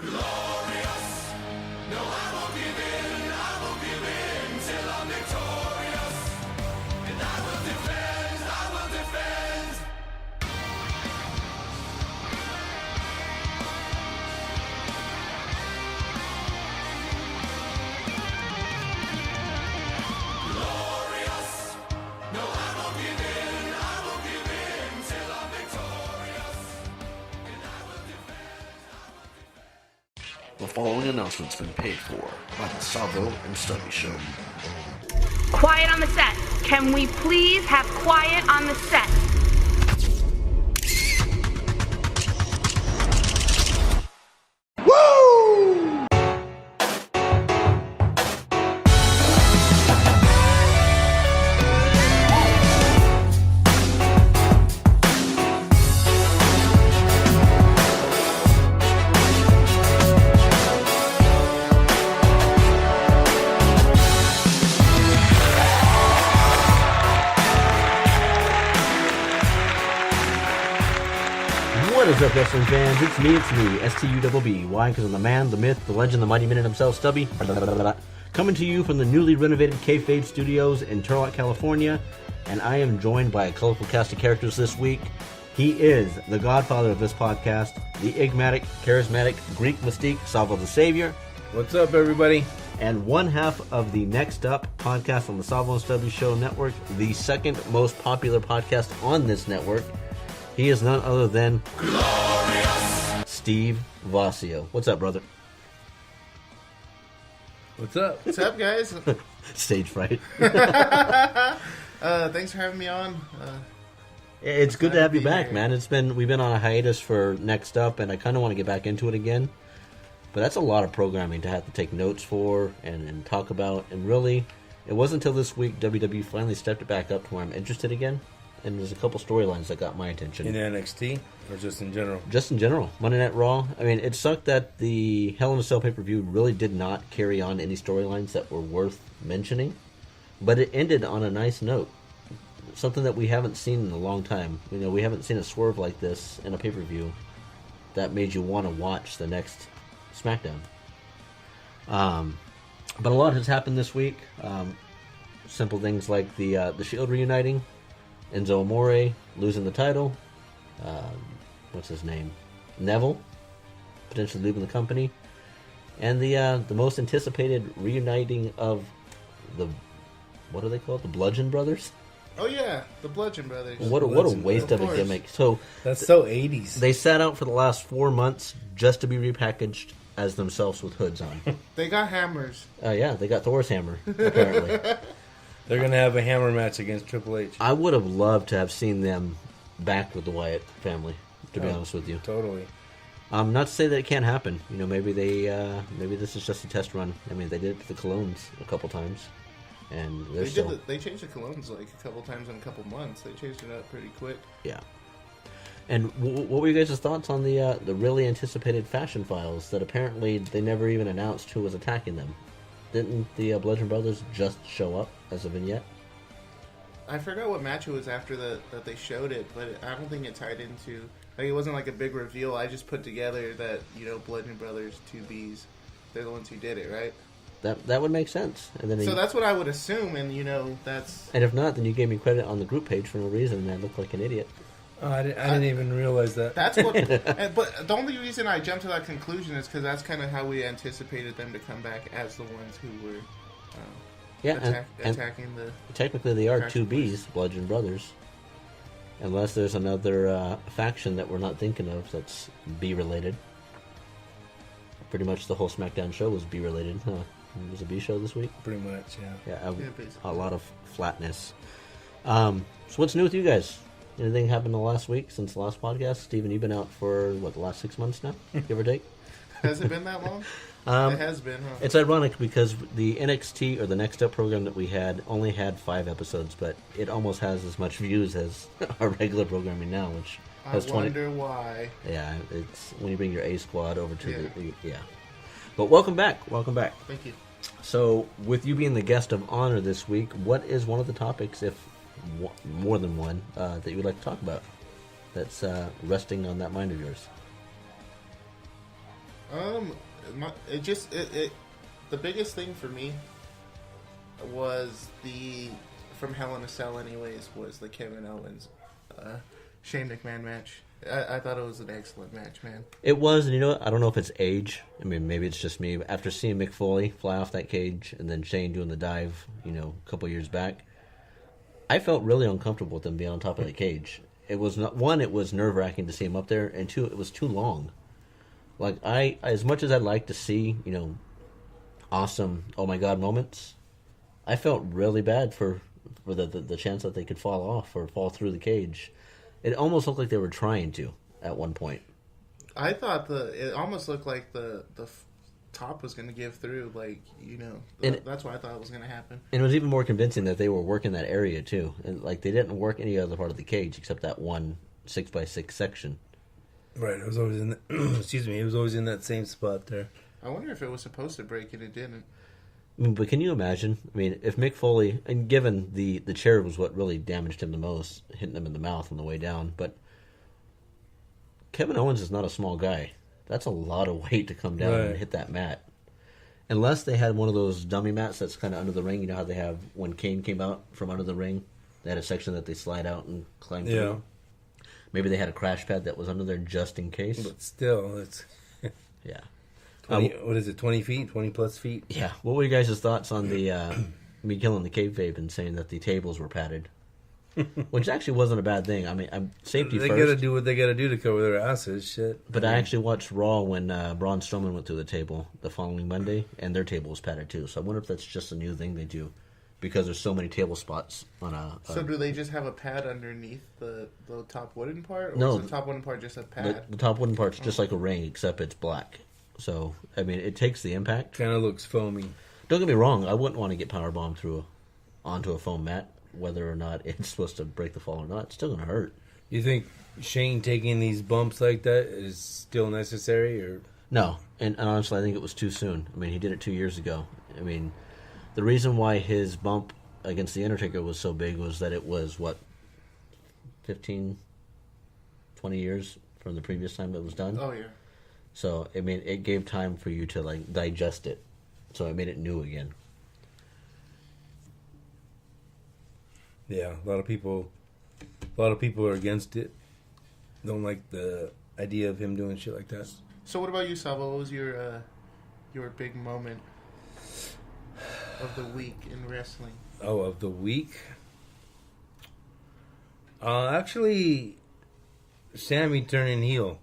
Glorious. No, I won't give in. I won't give in till I'm victorious. And I will defend. I will defend. Glorious. No, I won't give in. I won't give in till I'm victorious. And I will defend. The following announcement's been paid for by the Savvo N Stubby Show. Quiet on the set. Can we please have quiet on the set? What is up, wrestling fans? It's me, S-T-U-B-B. Why? Because I'm the man, the myth, the legend, the mighty minute himself, Stubby. Coming to you from the newly renovated Kayfabe Studios in Turlock, California. And I am joined by a colorful cast of characters this week. He is the godfather of this podcast, the enigmatic, charismatic Greek mystique, Savvo the Savior. What's up, everybody? And one half of the Next Up podcast on the Savvo N Stubby Show network, the second most popular podcast on this network. He is none other than Glorious. STEVE VACIO. What's up, brother? What's up? What's up, guys? Stage fright. Thanks for having me on. It's good to have you Glad to be back, here. man. We've been on a hiatus for Next Up, and I kind of want to get back into it again. But that's a lot of programming to have to take notes for and talk about. And really, it wasn't until this week WWE finally stepped it back up to where I'm interested again. And there's a couple storylines that got my attention. In NXT or just in general? Just in general. Monday Night Raw. I mean, it sucked that the Hell in a Cell pay-per-view really did not carry on any storylines that were worth mentioning. But it ended on a nice note. Something that we haven't seen in a long time. You know, we haven't seen a swerve like this in a pay-per-view that made you want to watch the next SmackDown. But a lot has happened this week. Simple things like the Shield reuniting. Enzo Amore losing the title. What's his name? Neville potentially leaving the company, and the most anticipated reuniting of the what are they called? The Bludgeon Brothers. Oh yeah, the Bludgeon Brothers. What a waste of a course. gimmick. So That's so 80s. they sat out for the last 4 months just to be repackaged as themselves with hoods on. They got hammers. Yeah, they got Thor's hammer apparently. They're going to have a hammer match against Triple H. I would have loved to have seen them back with the Wyatt family. To be honest with you. Totally. Not to say that it can't happen. You know, maybe maybe this is just a test run. I mean, they did it to the Colognes a couple times, and they're still They changed the colognes like a couple times in a couple months. They changed it up pretty quick. yeah. And what were you guys' thoughts on the really anticipated Fashion Files that apparently they never even announced who was attacking them? Didn't the Bludgeon Brothers just show up as a vignette? I forgot what match it was after that they showed it, but I don't think it tied into. Like, it wasn't like a big reveal. I just put together that, you know, Bludgeon Brothers, 2Bs, they're the ones who did it, right? That would make sense. And then So that's what I would assume, and you know, that's. and if not, then you gave me credit on the group page for no reason, and I looked like an idiot. Oh, I didn't even realize that. That's what. But the only reason I jumped to that conclusion is because that's kind of how we anticipated them to come back as the ones who were Yeah, and attacking the. technically they are Fashion 2Bs, Bludgeon Brothers. Unless there's another faction that we're not thinking of that's B-related. Pretty much the whole SmackDown show was B-related, huh? It was a B show this week? Pretty much, yeah. Yeah, basically. a lot of flatness. So what's new with you guys? Anything happened the last week since the last podcast? Steven, you've been out for, the last 6 months now? Give or take? Has it been that long? It has been, huh? It's ironic because the NXT, or the Next Up program that we had, only had 5 episodes, but it almost has as much views as our regular programming now, which I has 20. wonder why. Yeah, it's when you bring your A squad over to Yeah. yeah. But welcome back. Thank you. So, with you being the guest of honor this week, what is one of the topics, if more than one, that you would like to talk about that's resting on that mind of yours? The biggest thing for me was from Hell in a Cell anyways, was the Kevin Owens Shane McMahon match. I thought it was an excellent match, man. It was, and you know what? I don't know if it's age. I mean, maybe it's just me. After seeing Mick Foley fly off that cage and then Shane doing the dive, a couple years back, I felt really uncomfortable with them being on top of the cage. It was not, one, it was nerve-wracking to see him up there, and two, it was too long. Like, as much as I'd like to see, awesome, oh my god moments, I felt really bad for the chance that they could fall off or fall through the cage. It almost looked like they were trying to at one point. I thought it almost looked like the top was going to give through, that's why I thought it was going to happen. And it was even more convincing that they were working that area too. And like, they didn't work any other part of the cage except that one 6x6 section. Right, it was always in it was always in that same spot there. I wonder if it was supposed to break and it didn't. I mean, but can you imagine? I mean, if Mick Foley, and given the chair was what really damaged him the most, hitting him in the mouth on the way down, but Kevin Owens is not a small guy. That's a lot of weight to come down and hit that mat. Unless they had one of those dummy mats that's kind of under the ring. You know how they have when Kane came out from under the ring? They had a section that they slide out and climb through. Maybe they had a crash pad that was under there just in case. But still, it's... Yeah. 20, what is it, 20 feet? 20 plus feet? Yeah. What were you guys' thoughts on the me killing the kayfabe and saying that the tables were padded? Which actually wasn't a bad thing. I mean, safety they first. They got to do what they got to do to cover their asses, shit. But I actually watched Raw when Braun Strowman went through the table the following Monday, and their table was padded too. So I wonder if that's just a new thing they do, because there's so many table spots on a... So do they just have a pad underneath the top wooden part? Or No. is the top wooden part just a pad? The top wooden part's just like a ring, except it's black. So, I mean, it takes the impact. Kind of looks foamy. Don't get me wrong, I wouldn't want to get powerbombed onto a foam mat, whether or not it's supposed to break the fall or not. It's still going to hurt. You think Shane taking these bumps like that is still necessary? Or No, and honestly, I think it was too soon. I mean, he did it 2 years ago. I mean, the reason why his bump against The Undertaker was so big was that it was, 15, 20 years from the previous time it was done? Oh, yeah. So, I mean, it gave time for you to, digest it. So it made it new again. Yeah, a lot of people are against it. Don't like the idea of him doing shit like that. So what about you, Savvo? What was your big moment of the week in wrestling? Oh, of the week? Actually, Sammy turning heel.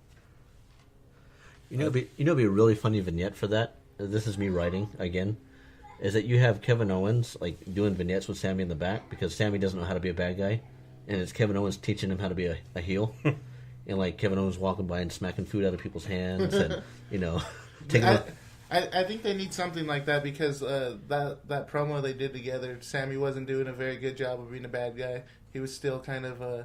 It'd be a really funny vignette for that. This is me writing again. Is that you have Kevin Owens doing vignettes with Sammy in the back because Sammy doesn't know how to be a bad guy, and it's Kevin Owens teaching him how to be a heel, and Kevin Owens walking by and smacking food out of people's hands, and taking. I think they need something like that because that promo they did together, Sammy wasn't doing a very good job of being a bad guy. He was still kind of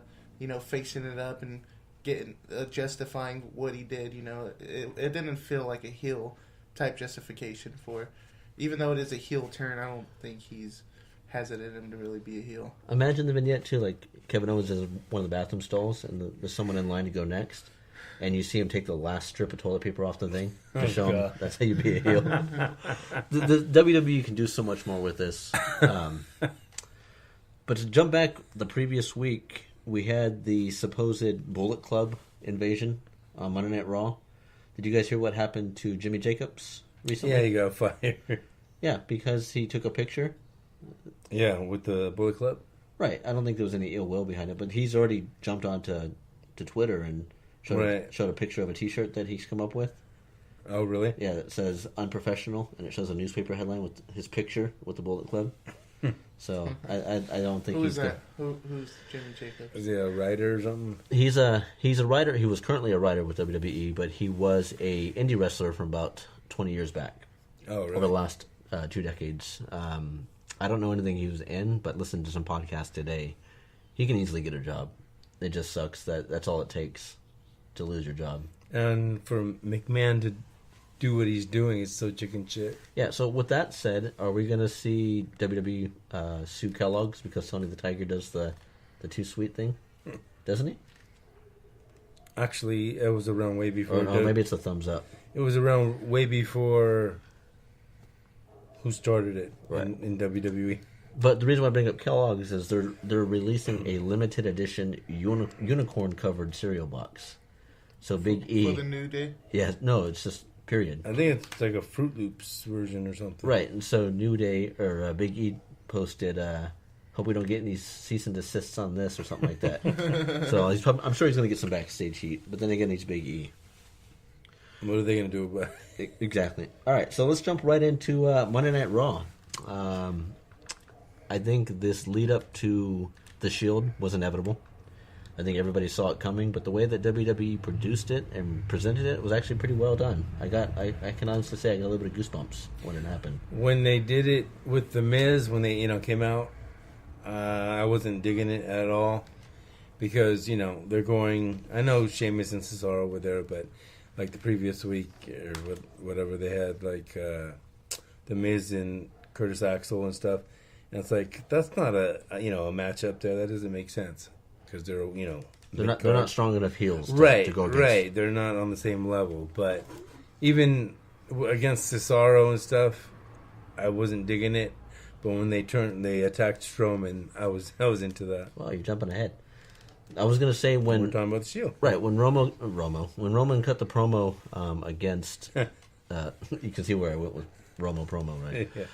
facing it up and getting justifying what he did. It didn't feel like a heel type justification for. Even though it is a heel turn, I don't think has it in him to really be a heel. Imagine the vignette too, Kevin Owens is one of the bathroom stalls, and there's someone in line to go next, and you see him take the last strip of toilet paper off the thing to show him that's how you be a heel. the WWE can do so much more with this. But to jump back, the previous week we had the supposed Bullet Club invasion on Monday Night Raw. Did you guys hear what happened to Jimmy Jacobs recently? Yeah, he got fired. Yeah, because he took a picture. Yeah, with the Bullet Club. Right. I don't think there was any ill will behind it, but he's already jumped onto Twitter and showed a picture of a T-shirt that he's come up with. Oh, really? Yeah, that says unprofessional, and it shows a newspaper headline with his picture with the Bullet Club. So I don't think Who's that? Who's Jimmy Jacobs? Is he a writer or something? He's a writer. He was currently a writer with WWE, but he was a indie wrestler from about 20 years back. Oh, really? Over the last 2 decades. I don't know anything he was in, but listened to some podcasts today. He can easily get a job. It just sucks that that's all it takes to lose your job. And for McMahon to do what he's doing is so chicken shit. Yeah, so with that said, are we going to see WWE sue Kellogg's because Tony the Tiger does the Too Sweet thing? Doesn't he? Actually, it was around way before. Or maybe it's a thumbs up. It was around way before who started it in WWE. But the reason why I bring up Kellogg's is they're releasing a limited edition unicorn covered cereal box. So Big E For the New Day? Yeah, no, it's just period. I think it's like a Fruit Loops version or something. Right, and so New Day or Big E posted, "Hope we don't get any cease and desists on this" or something like that. So I'm sure he's going to get some backstage heat. But then again, he's Big E. What are they going to do about it? Exactly. All right, so let's jump right into Monday Night Raw. I think this lead up to the Shield was inevitable. I think everybody saw it coming, but the way that WWE produced it and presented it was actually pretty well done. I can honestly say I got a little bit of goosebumps when it happened. When they did it with The Miz, when they came out, I wasn't digging it at all because they're going. I know Sheamus and Cesaro were there, but like the previous week or whatever they had, like The Miz and Curtis Axel and stuff, and it's like that's not a matchup there. That doesn't make sense. Because they're not strong enough heels to go against. Right, they're not on the same level. But even against Cesaro and stuff, I wasn't digging it. But when they attacked Strowman, I was into that. Well, you're jumping ahead. I was gonna say when we're talking about the Shield, right? When Roman cut the promo against, you can see where I went with Romo promo, right? Yeah.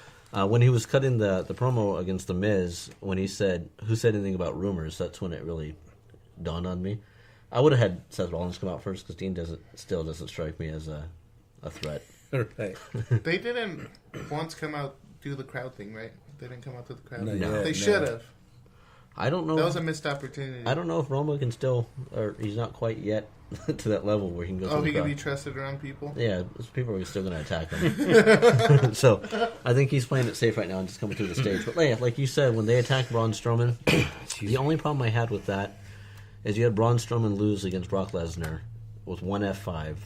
When he was cutting the promo against The Miz, when he said, "Who said anything about rumors?" That's when it really dawned on me. I would have had Seth Rollins come out first because Dean still doesn't strike me as a threat. Right. They didn't once come out do the crowd thing, right? They didn't come out to the crowd. No, they should have. I don't know. That was a missed opportunity. I don't know if Romo can still, or he's not quite yet to that level where he can go. Oh, he can be trusted around people. Yeah, people are still going to attack him. So I think he's playing it safe right now and just coming through the stage. But like you said, when they attacked Braun Strowman, the only problem I had with that is you had Braun Strowman lose against Brock Lesnar with one F5.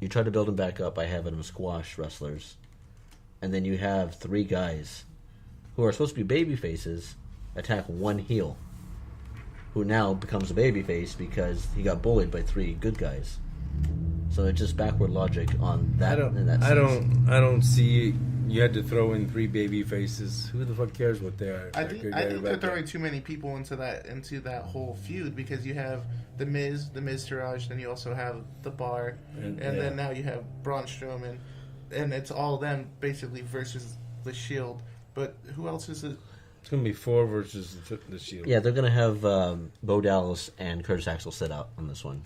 You tried to build him back up by having him squash wrestlers, and then you have three guys who are supposed to be baby faces attack one heel, who now becomes a babyface because he got bullied by three good guys. So it's just backward logic on that. I don't see you had to throw in three baby faces. Who the fuck cares what they are? I think they're throwing too many people into that whole feud because you have the Miz Taraj, then you also have the Bar, and then now you have Braun Strowman, and it's all them basically versus the Shield. But who else is it? It's going to be 4 versus the Shield. Yeah, they're going to have Bo Dallas and Curtis Axel sit out on this one.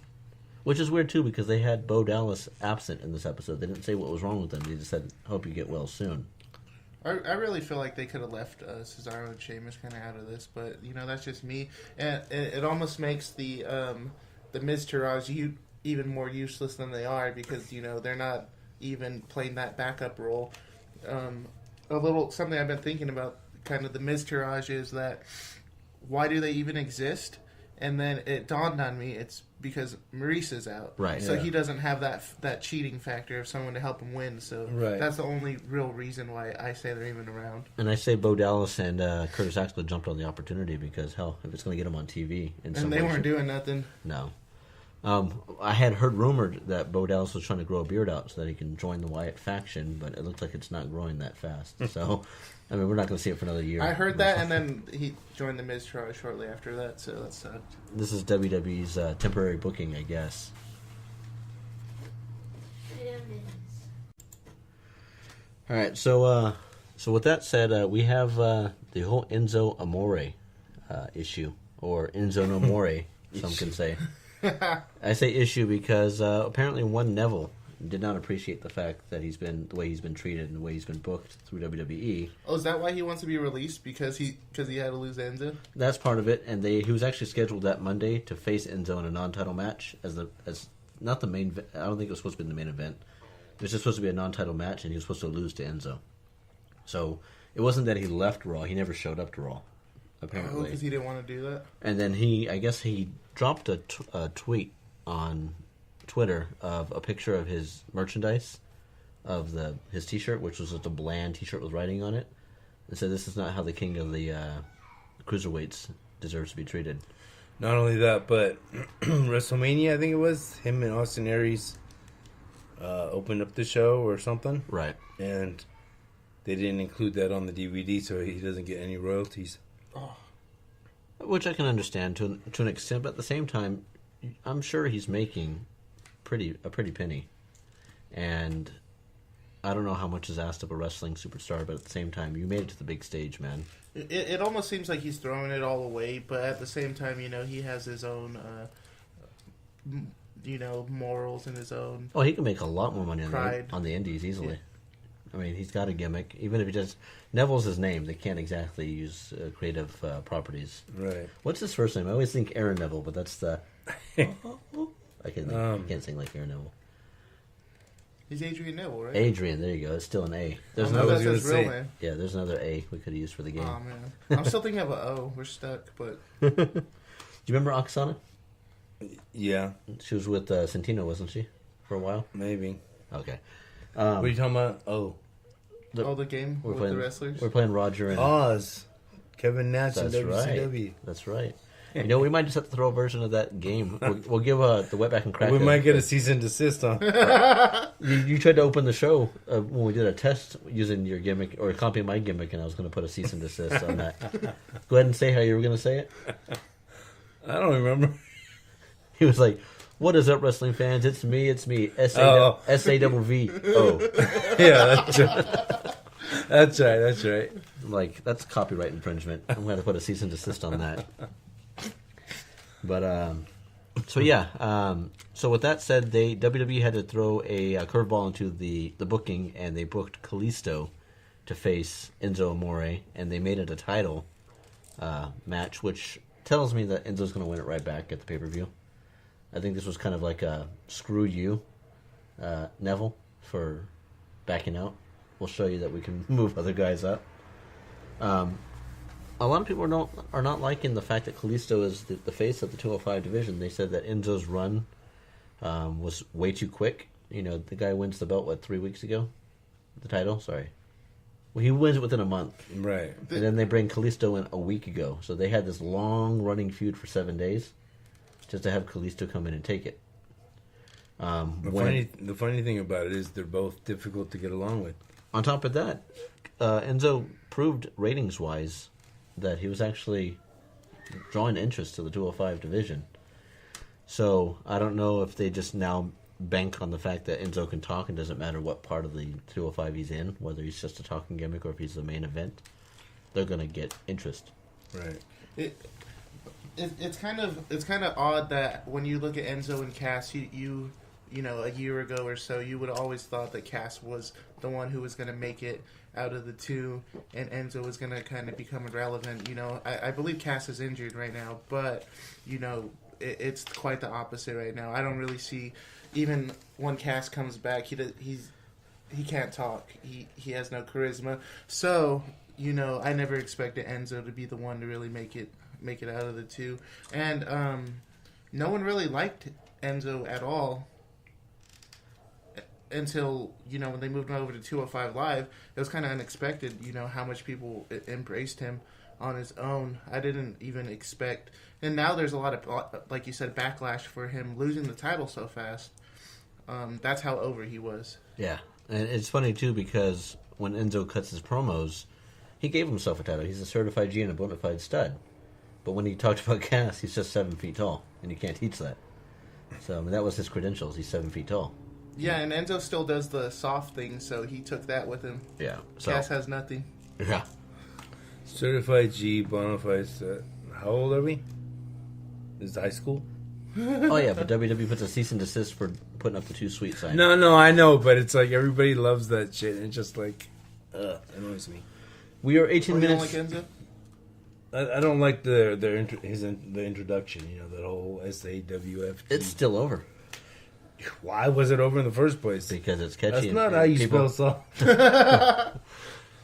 Which is weird, too, because they had Bo Dallas absent in this episode. They didn't say what was wrong with him. They just said, hope you get well soon. I really feel like they could have left Cesaro and Sheamus kind of out of this, but, that's just me. And it almost makes the Miz Taraj even more useless than they are because, they're not even playing that backup role. Something I've been thinking about kind of the Miz Taraj is that why do they even exist? And then it dawned on me it's because Maurice is out, right? So he doesn't have that cheating factor of someone to help him win. So that's the only real reason why I say they're even around. And I say Bo Dallas and Curtis Axel jumped on the opportunity because hell, if it's going to get him on TV, and they weren't doing nothing. No. I had heard rumored that Bo Dallas was trying to grow a beard out so that he can join the Wyatt faction, but it looks like it's not growing that fast. So, I mean, we're not going to see it for another year. I heard that, and then he joined the Miz Taraj shortly after that, so that sucked. This is WWE's temporary booking, I guess. All right, so with that said, we have the whole Enzo Amore issue, or Enzo no More, some can say. I say issue because apparently one Neville did not appreciate the fact that the way he's been treated and the way he's been booked through WWE. Oh, is that why he wants to be released? Because he had to lose Enzo? That's part of it, and he was actually scheduled that Monday to face Enzo in a non-title match as not the main. I don't think it was supposed to be the main event. It was just supposed to be a non-title match, and he was supposed to lose to Enzo. So it wasn't that he left Raw; he never showed up to Raw. Apparently, because he didn't want to do that. And then I guess he dropped a tweet on Twitter of a picture of his merchandise of his T-shirt, which was just a bland T-shirt with writing on it, and said, "This is not how the king of the cruiserweights deserves to be treated." Not only that, but WrestleMania, I think it was him and Austin Aries opened up the show or something, Right. and they didn't include that on the DVD, so he doesn't get any royalties. Which I can understand to an extent, but at the same time, I'm sure he's making a pretty penny. And I don't know how much is asked of a wrestling superstar, but at the same time, you made it to the big stage, man. It almost seems like he's throwing it all away, but at the same time, he has his own, morals and his own. Oh, he can make a lot more money Pride. on the indies easily. Yeah. I mean, he's got a gimmick. Even if he just Neville's his name, they can't exactly use creative properties. Right. What's his first name? I always think Aaron Neville, but that's the. I can't sing like Aaron Neville. He's Adrian Neville, right? Adrian, there you go. It's still an A. There's no, another. that's his real name. Yeah, there's another A we could have used for the game. Oh man, I'm still thinking of an O. We're stuck, but Do you remember Oksana? Yeah, She was with Santino, wasn't she, for a while? maybe. Okay. What are you talking about? Oh, the game with the wrestlers. We're playing Roger and Oz. Kevin Nash That's in right. WCW. That's right. We might just have to throw a version of that game. We'll give the Wetback and Crack. We might get a cease and desist on. You tried to open the show when we did a test using your gimmick or copying my gimmick, and I was going to put a cease and desist on that. Go ahead and say how you were going to say it. I don't remember. He was like, "What is up, wrestling fans? It's me. Oh. S-A-V-V-O." Yeah, that's right. That's right. Like, that's copyright infringement. I'm going to put a cease and desist on that. But, so yeah. So with that said, WWE had to throw a curveball into the booking, and they booked Kalisto to face Enzo Amore, and they made it a title match, which tells me that Enzo's going to win it right back at the pay-per-view. I think this was kind of like a screw you, Neville, for backing out. We'll show you that we can move other guys up. A lot of people are not liking the fact that Kalisto is the face of the 205 division. They said that Enzo's run was way too quick. The guy wins the belt, 3 weeks ago? The title? Sorry. Well, he wins it within a month. Right. And then they bring Kalisto in a week ago. So they had this long-running feud for 7 days just to have Kalisto come in and take it. The funny thing about it is they're both difficult to get along with. On top of that, Enzo proved ratings-wise that he was actually drawing interest to the 205 division. So I don't know if they just now bank on the fact that Enzo can talk and doesn't matter what part of the 205 he's in, whether he's just a talking gimmick or if he's the main event. They're going to get interest. Right. It's kind of odd that when you look at Enzo and Cass, you a year ago or so, you would have always thought that Cass was the one who was going to make it out of the two, and Enzo was going to kind of become irrelevant. I believe Cass is injured right now, but it's quite the opposite right now. I don't really see, even when Cass comes back, he can't talk. He has no charisma. So I never expected Enzo to be the one to really make it out of the two, and no one really liked Enzo at all. Until, when they moved over to 205 Live, it was kind of unexpected, how much people embraced him on his own. I didn't even expect. And now there's a lot of, like you said, backlash for him losing the title so fast. That's how over he was. Yeah. And it's funny, too, because when Enzo cuts his promos, he gave himself a title. He's a certified G and a bona fide stud. But when he talked about Cass, he's just 7 feet tall, and you can't teach that. So, that was his credentials. He's 7 feet tall. Yeah, and Enzo still does the soft thing, so he took that with him. Yeah. So, Cass has nothing. Yeah. Certified G, bonafide stud. How old are we? This is high school? Oh, yeah, but WWE puts a cease and desist for putting up the too sweet sign. No, I know, but it's like everybody loves that shit, and it's just like, annoys me. We are 18 You don't minutes. like Enzo? I don't like the introduction, that whole SAWF. It's still over. Why was it over in the first place? Because it's catchy. That's and not how you people- spell soft.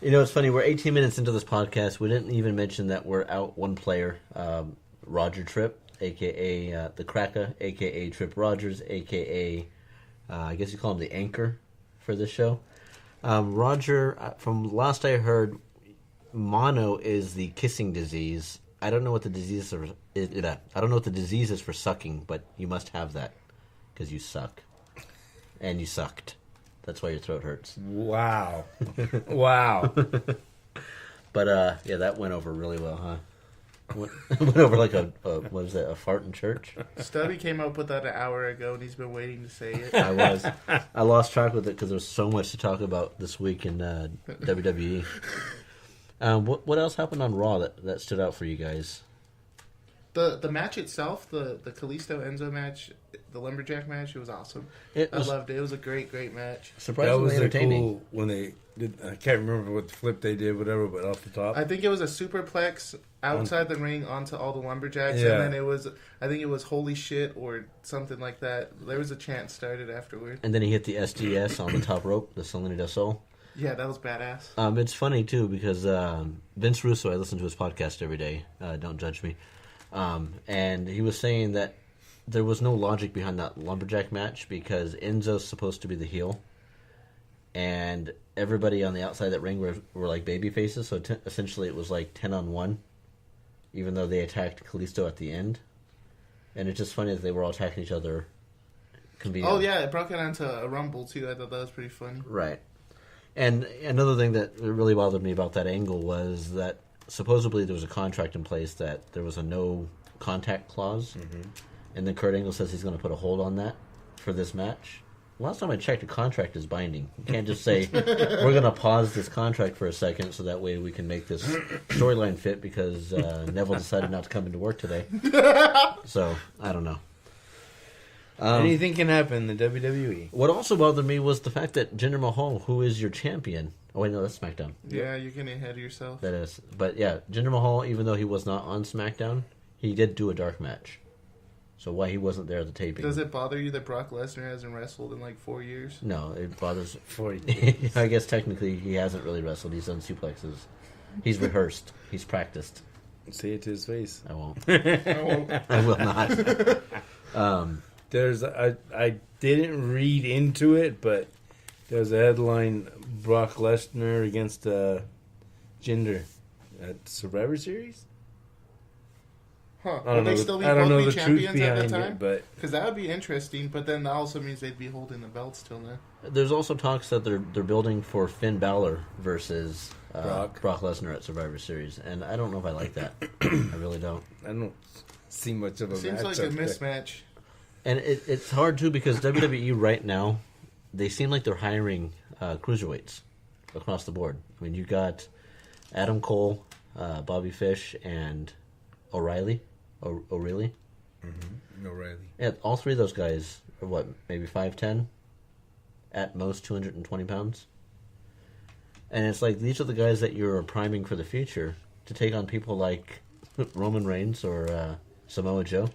It's funny. We're 18 minutes into this podcast. We didn't even mention that we're out one player, Roger Tripp, a.k.a. the Cracker, a.k.a. Tripp Rogers, a.k.a. I guess you call him the anchor for this show. Roger, from last I heard, mono is the kissing disease. I don't know what the disease is. I don't know what the disease is for sucking, but you must have that because you suck. and you sucked. That's why your throat hurts. Wow. Wow. But yeah, that went over really well, huh? Went over like a what was it, a fart in church? Stubby came up with that an hour ago, and he's been waiting to say it. I lost track with it because there's so much to talk about this week in WWE. What else happened on Raw that stood out for you guys? The match itself, the Kalisto Enzo match, the lumberjack match, it was awesome. I loved it. It was a great match. That Surprisingly was entertaining. cool when they did. I can't remember what flip they did, whatever, but off the top. I think it was a superplex outside the ring onto all the lumberjacks, Yeah. and then I think it was holy shit or something like that. There was a chant started afterward. And then he hit the SDS on the top rope, the Salina del Sol. Yeah, that was badass. It's funny too because Vince Russo, I listen to his podcast every day. Don't judge me. And he was saying that there was no logic behind that lumberjack match because Enzo's supposed to be the heel, and everybody on the outside of that ring were like baby faces. So essentially, it was like 10-on-1, even though they attacked Kalisto at the end. And it's just funny that they were all attacking each other. Oh yeah, it broke it onto a rumble too. I thought that was pretty funny. Right. And another thing that really bothered me about that angle was that supposedly there was a contract in place that there was a no contact clause. Mm-hmm. And then Kurt Angle says he's going to put a hold on that for this match. Last time I checked, a contract is binding. You can't just say, we're going to pause this contract for a second so that way we can make this storyline fit because Neville decided not to come into work today. So, I don't know. Anything can happen in the WWE. What also bothered me was the fact that Jinder Mahal, who is your champion... Oh, wait, no, that's SmackDown. Yeah, you're getting ahead of yourself. That is. But yeah, Jinder Mahal, even though he was not on SmackDown, he did do a dark match. So why he wasn't there at the taping? Does it bother you that Brock Lesnar hasn't wrestled in like 4 years? No, it bothers... 40. I guess technically he hasn't really wrestled. He's done suplexes. He's rehearsed. He's practiced. Say it to his face. I won't. I won't. I will not. I didn't read into it, but there's a headline: Brock Lesnar against Jinder at Survivor Series. Huh? I don't Would they know still be I don't both know be the truth champions at behind that it, time? but Because that would be interesting. But then that also means they'd be holding the belts till now. There's also talks that they're building for Finn Balor versus Brock Lesnar at Survivor Series, and I don't know if I like that. I really don't. I don't see much of a Seems match. like a mismatch. And it's hard too because WWE right now, they seem like they're hiring cruiserweights across the board. I mean, you got Adam Cole, Bobby Fish, and O'Reilly. O'Reilly. Mm-hmm. O'Reilly. Yeah, all three of those guys are what, maybe 5'10", at most 220 pounds. And it's like these are the guys that you're priming for the future to take on people like Roman Reigns or Samoa Joe.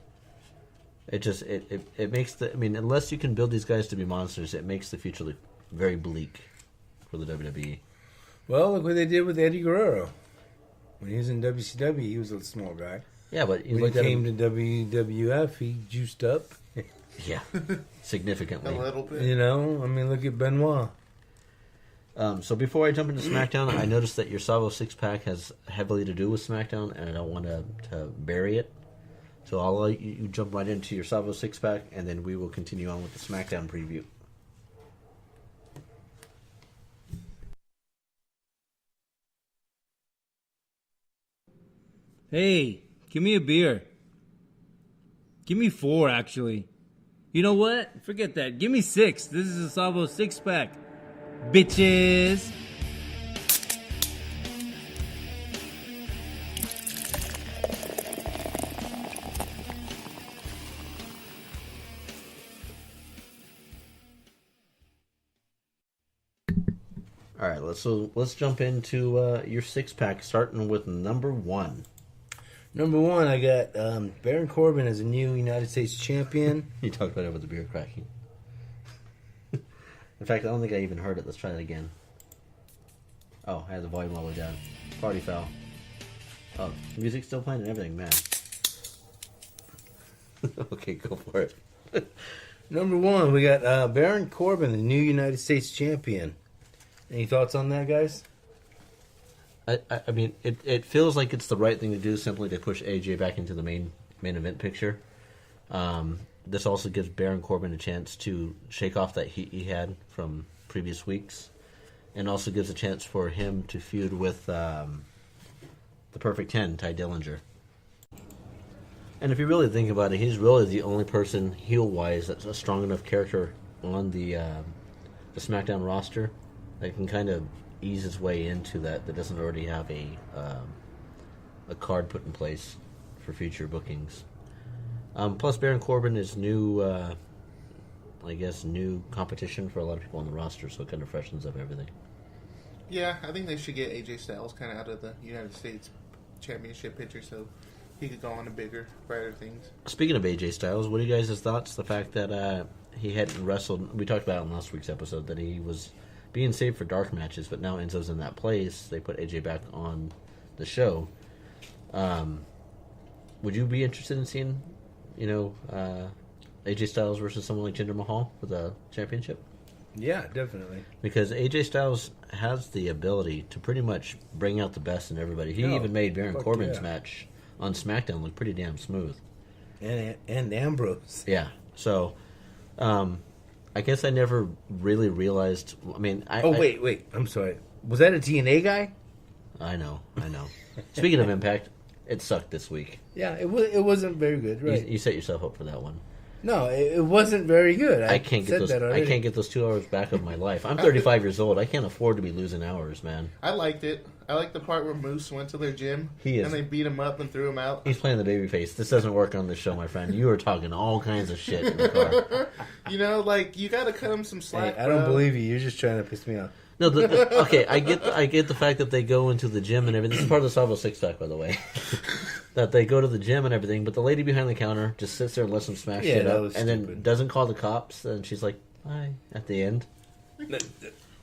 It just it makes unless you can build these guys to be monsters, it makes the future look very bleak for the WWE. Well, look what they did with Eddie Guerrero. When he was in WCW, he was a small guy. Yeah, but you When look he at came him, to WWF, he juiced up. yeah, significantly. A little bit. You know, I mean, look at Benoit. So before I jump into SmackDown, I noticed that your Savvo six-pack has heavily to do with SmackDown, and I don't want to bury it. So I'll let you jump right into your Savvo six-pack, and then we will continue on with the SmackDown preview. Hey, give me a beer. Give me 4, actually. You know what? Forget that. Give me 6. This is a Savvo six-pack. Bitches! All right, let's jump into your six-pack, starting with number 1. Number 1, I got Baron Corbin as a new United States champion. You talked about it with the beer cracking. In fact, I don't think I even heard it. Let's try that again. Oh, I had the volume all the way down. Party foul. Oh, music's still playing and everything, man. Okay, go for it. Number 1, we got Baron Corbin, the new United States champion. Any thoughts on that, guys? I mean, it feels like it's the right thing to do simply to push AJ back into the main event picture. this also gives Baron Corbin a chance to shake off that heat he had from previous weeks, and also gives a chance for him to feud with the Perfect 10, Ty Dillinger. And if you really think about it, he's really the only person heel-wise that's a strong enough character on the SmackDown roster that can kind of ease his way into that doesn't already have a card put in place for future bookings. Plus, Baron Corbin is new, new competition for a lot of people on the roster, so it kind of freshens up everything. Yeah, I think they should get AJ Styles kind of out of the United States Championship picture so he could go on to bigger, brighter things. Speaking of AJ Styles, what are you guys' thoughts? The fact that he hadn't wrestled, we talked about it in last week's episode, that he was being saved for dark matches, but now Enzo's in that place. They put AJ back on the show. Would you be interested in seeing, AJ Styles versus someone like Jinder Mahal for the championship? Yeah, definitely. Because AJ Styles has the ability to pretty much bring out the best in everybody. He even made Baron Corbin's match on SmackDown look pretty damn smooth. And Ambrose. Yeah. So, I guess I never really realized. I mean, wait. I'm sorry. Was that a TNA guy? I know. Speaking of Impact, it sucked this week. Yeah, it wasn't very good, right? You set yourself up for that one. No, it wasn't very good. I can't get those 2 hours back of my life. I'm 35 years old. I can't afford to be losing hours, man. I liked it. I liked the part where Moose went to their gym and they beat him up and threw him out. He's playing the babyface. This doesn't work on this show, my friend. You are talking all kinds of shit in the car. You got to cut him some slack. Hey, I don't believe you. You're just trying to piss me off. No, okay, I get the fact that they go into the gym and everything. This is part of the Savvo six-pack, by the way. That they go to the gym and everything, but the lady behind the counter just sits there and lets them smash shit up, and then doesn't call the cops, and she's like, bye, at the end.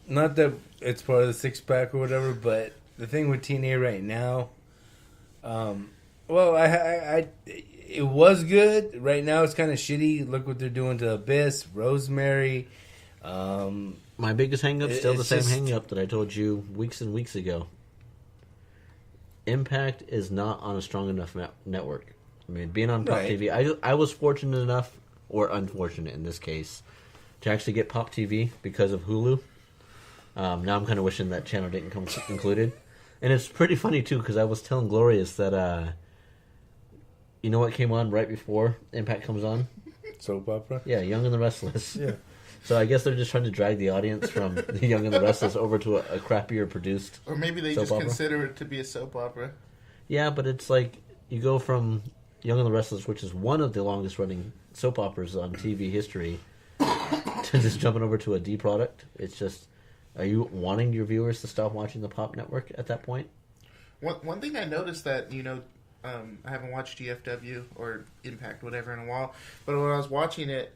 Not that it's part of the six-pack or whatever, but the thing with TNA right now, it was good. Right now it's kind of shitty. Look what they're doing to Abyss, Rosemary. My biggest hang-up still the same hang-up that I told you weeks and weeks ago. Impact is not on a strong enough network. I mean, being on Pop TV, I was fortunate enough, or unfortunate in this case, to actually get Pop TV because of Hulu. Now I'm kind of wishing that channel didn't come included. And it's pretty funny, too, because I was telling Glorious that, you know what came on right before Impact comes on? Soap opera? Yeah, Young and the Restless. Yeah. So I guess they're just trying to drag the audience from The Young and the Restless over to a crappier produced Or maybe they just consider it to be a soap opera. Yeah, but it's like you go from Young and the Restless, which is one of the longest running soap operas on TV history, to just jumping over to a D product. It's just, are you wanting your viewers to stop watching the Pop Network at that point? One thing I noticed that, I haven't watched GFW or Impact, whatever, in a while, but when I was watching it,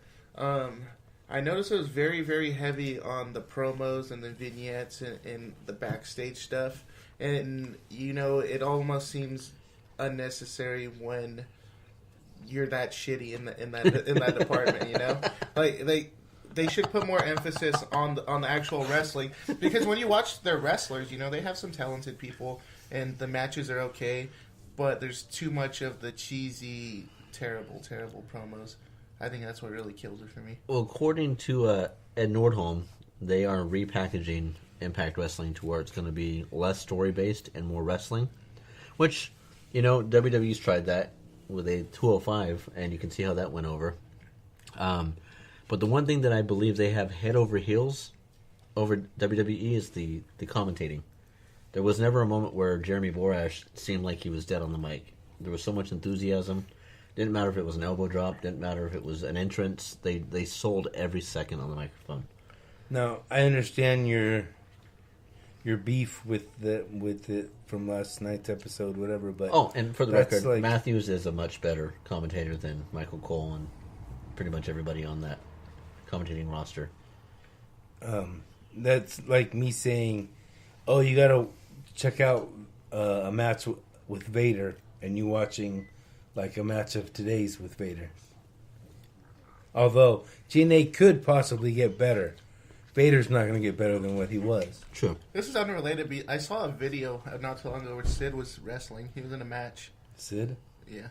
I noticed it was very, very heavy on the promos and the vignettes and the backstage stuff. And, it almost seems unnecessary when you're that shitty in that department, Like, they should put more emphasis on the actual wrestling. Because when you watch their wrestlers, they have some talented people and the matches are okay. But there's too much of the cheesy, terrible, terrible promos. I think that's what really kills it for me. Well, according to Ed Nordholm, they are repackaging Impact Wrestling to where it's going to be less story-based and more wrestling. Which, WWE's tried that with a 205, and you can see how that went over. But the one thing that I believe they have head over heels over WWE is the commentating. There was never a moment where Jeremy Borash seemed like he was dead on the mic. There was so much enthusiasm. Didn't matter if it was an elbow drop. Didn't matter if it was an entrance. They sold every second on the microphone. Now, I understand your beef with it from last night's episode, whatever. But and for the record, Matthews is a much better commentator than Michael Cole and pretty much everybody on that commentating roster. That's like me saying, "Oh, you gotta check out a match with Vader," and you watching like a match of today's with Vader. Although TNA could possibly get better, Vader's not going to get better than what he was. True. This is unrelated. I saw a video not too long ago where Sid was wrestling. He was in a match. Sid? Yeah.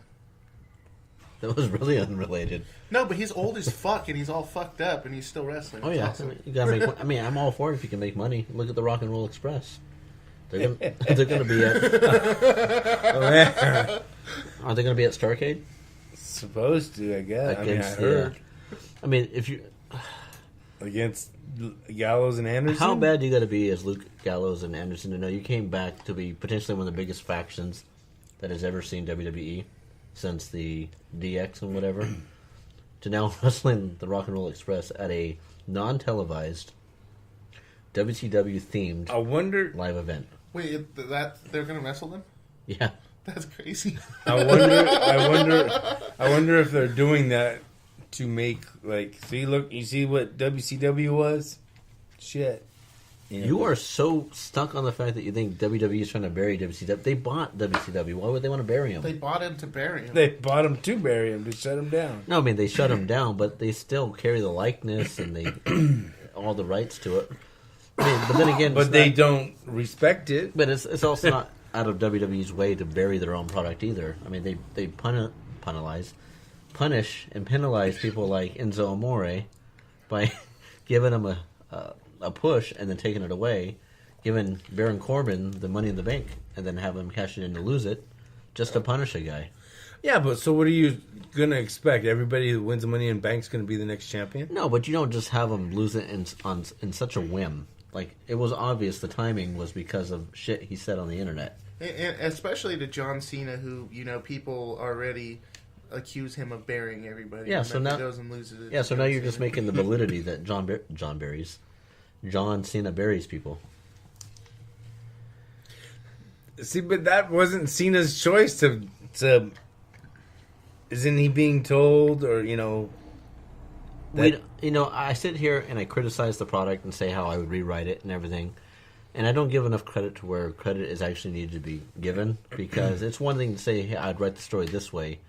That was really unrelated. No, but he's old as fuck and he's all fucked up and he's still wrestling. Oh It's yeah, awesome. you gotta make. I mean, I'm all for it if you can make money. Look at the Rock and Roll Express. They're gonna be at. Are they gonna be at Starrcade? Supposed to, I guess. I Against heard. I mean, if you. Against Gallows and Anderson? How bad do you got to be as Luke Gallows and Anderson to know you came back to be potentially one of the biggest factions that has ever seen WWE since the DX and whatever, to now wrestling the Rock and Roll Express at a non-televised WCW themed I wonder. live event? Wait, that they're gonna wrestle them? Yeah, That's crazy. I wonder if they're doing that to make, like, see, look, you see what WCW was? Shit. you are so stuck on the fact that you think WWE is trying to bury WCW. They bought WCW. Why would they want to bury them? They bought him to bury him. They bought him to bury him, to shut him down. No, I mean they shut them down, but they still carry the likeness and they all the rights to it. I mean, but then again, But it's they not- don't respect it. But it's also not out of WWE's way to bury their own product either. I mean, they punish and penalize people like Enzo Amore by giving them a push and then taking it away, giving Baron Corbin the Money in the Bank and then have him cash it in to lose it, just to punish a guy. Yeah, but so what are you going to expect? Everybody who wins the Money in Bank's going to be the next champion? No, but you don't just have him lose it in such a whim. Like, it was obvious the timing was because of shit he said on the internet. And especially to John Cena, who, you know, people already accuse him of burying everybody. Yeah, and so then now- he goes and loses it. Yeah, to so now John you're just Cena. making the validity that John Cena buries people. See, but that wasn't Cena's choice to isn't he being told, or, you know... I sit here and I criticize the product and say how I would rewrite it and everything, and I don't give enough credit to where credit is actually needed to be given, because it's one thing to say, hey, I'd write the story this way,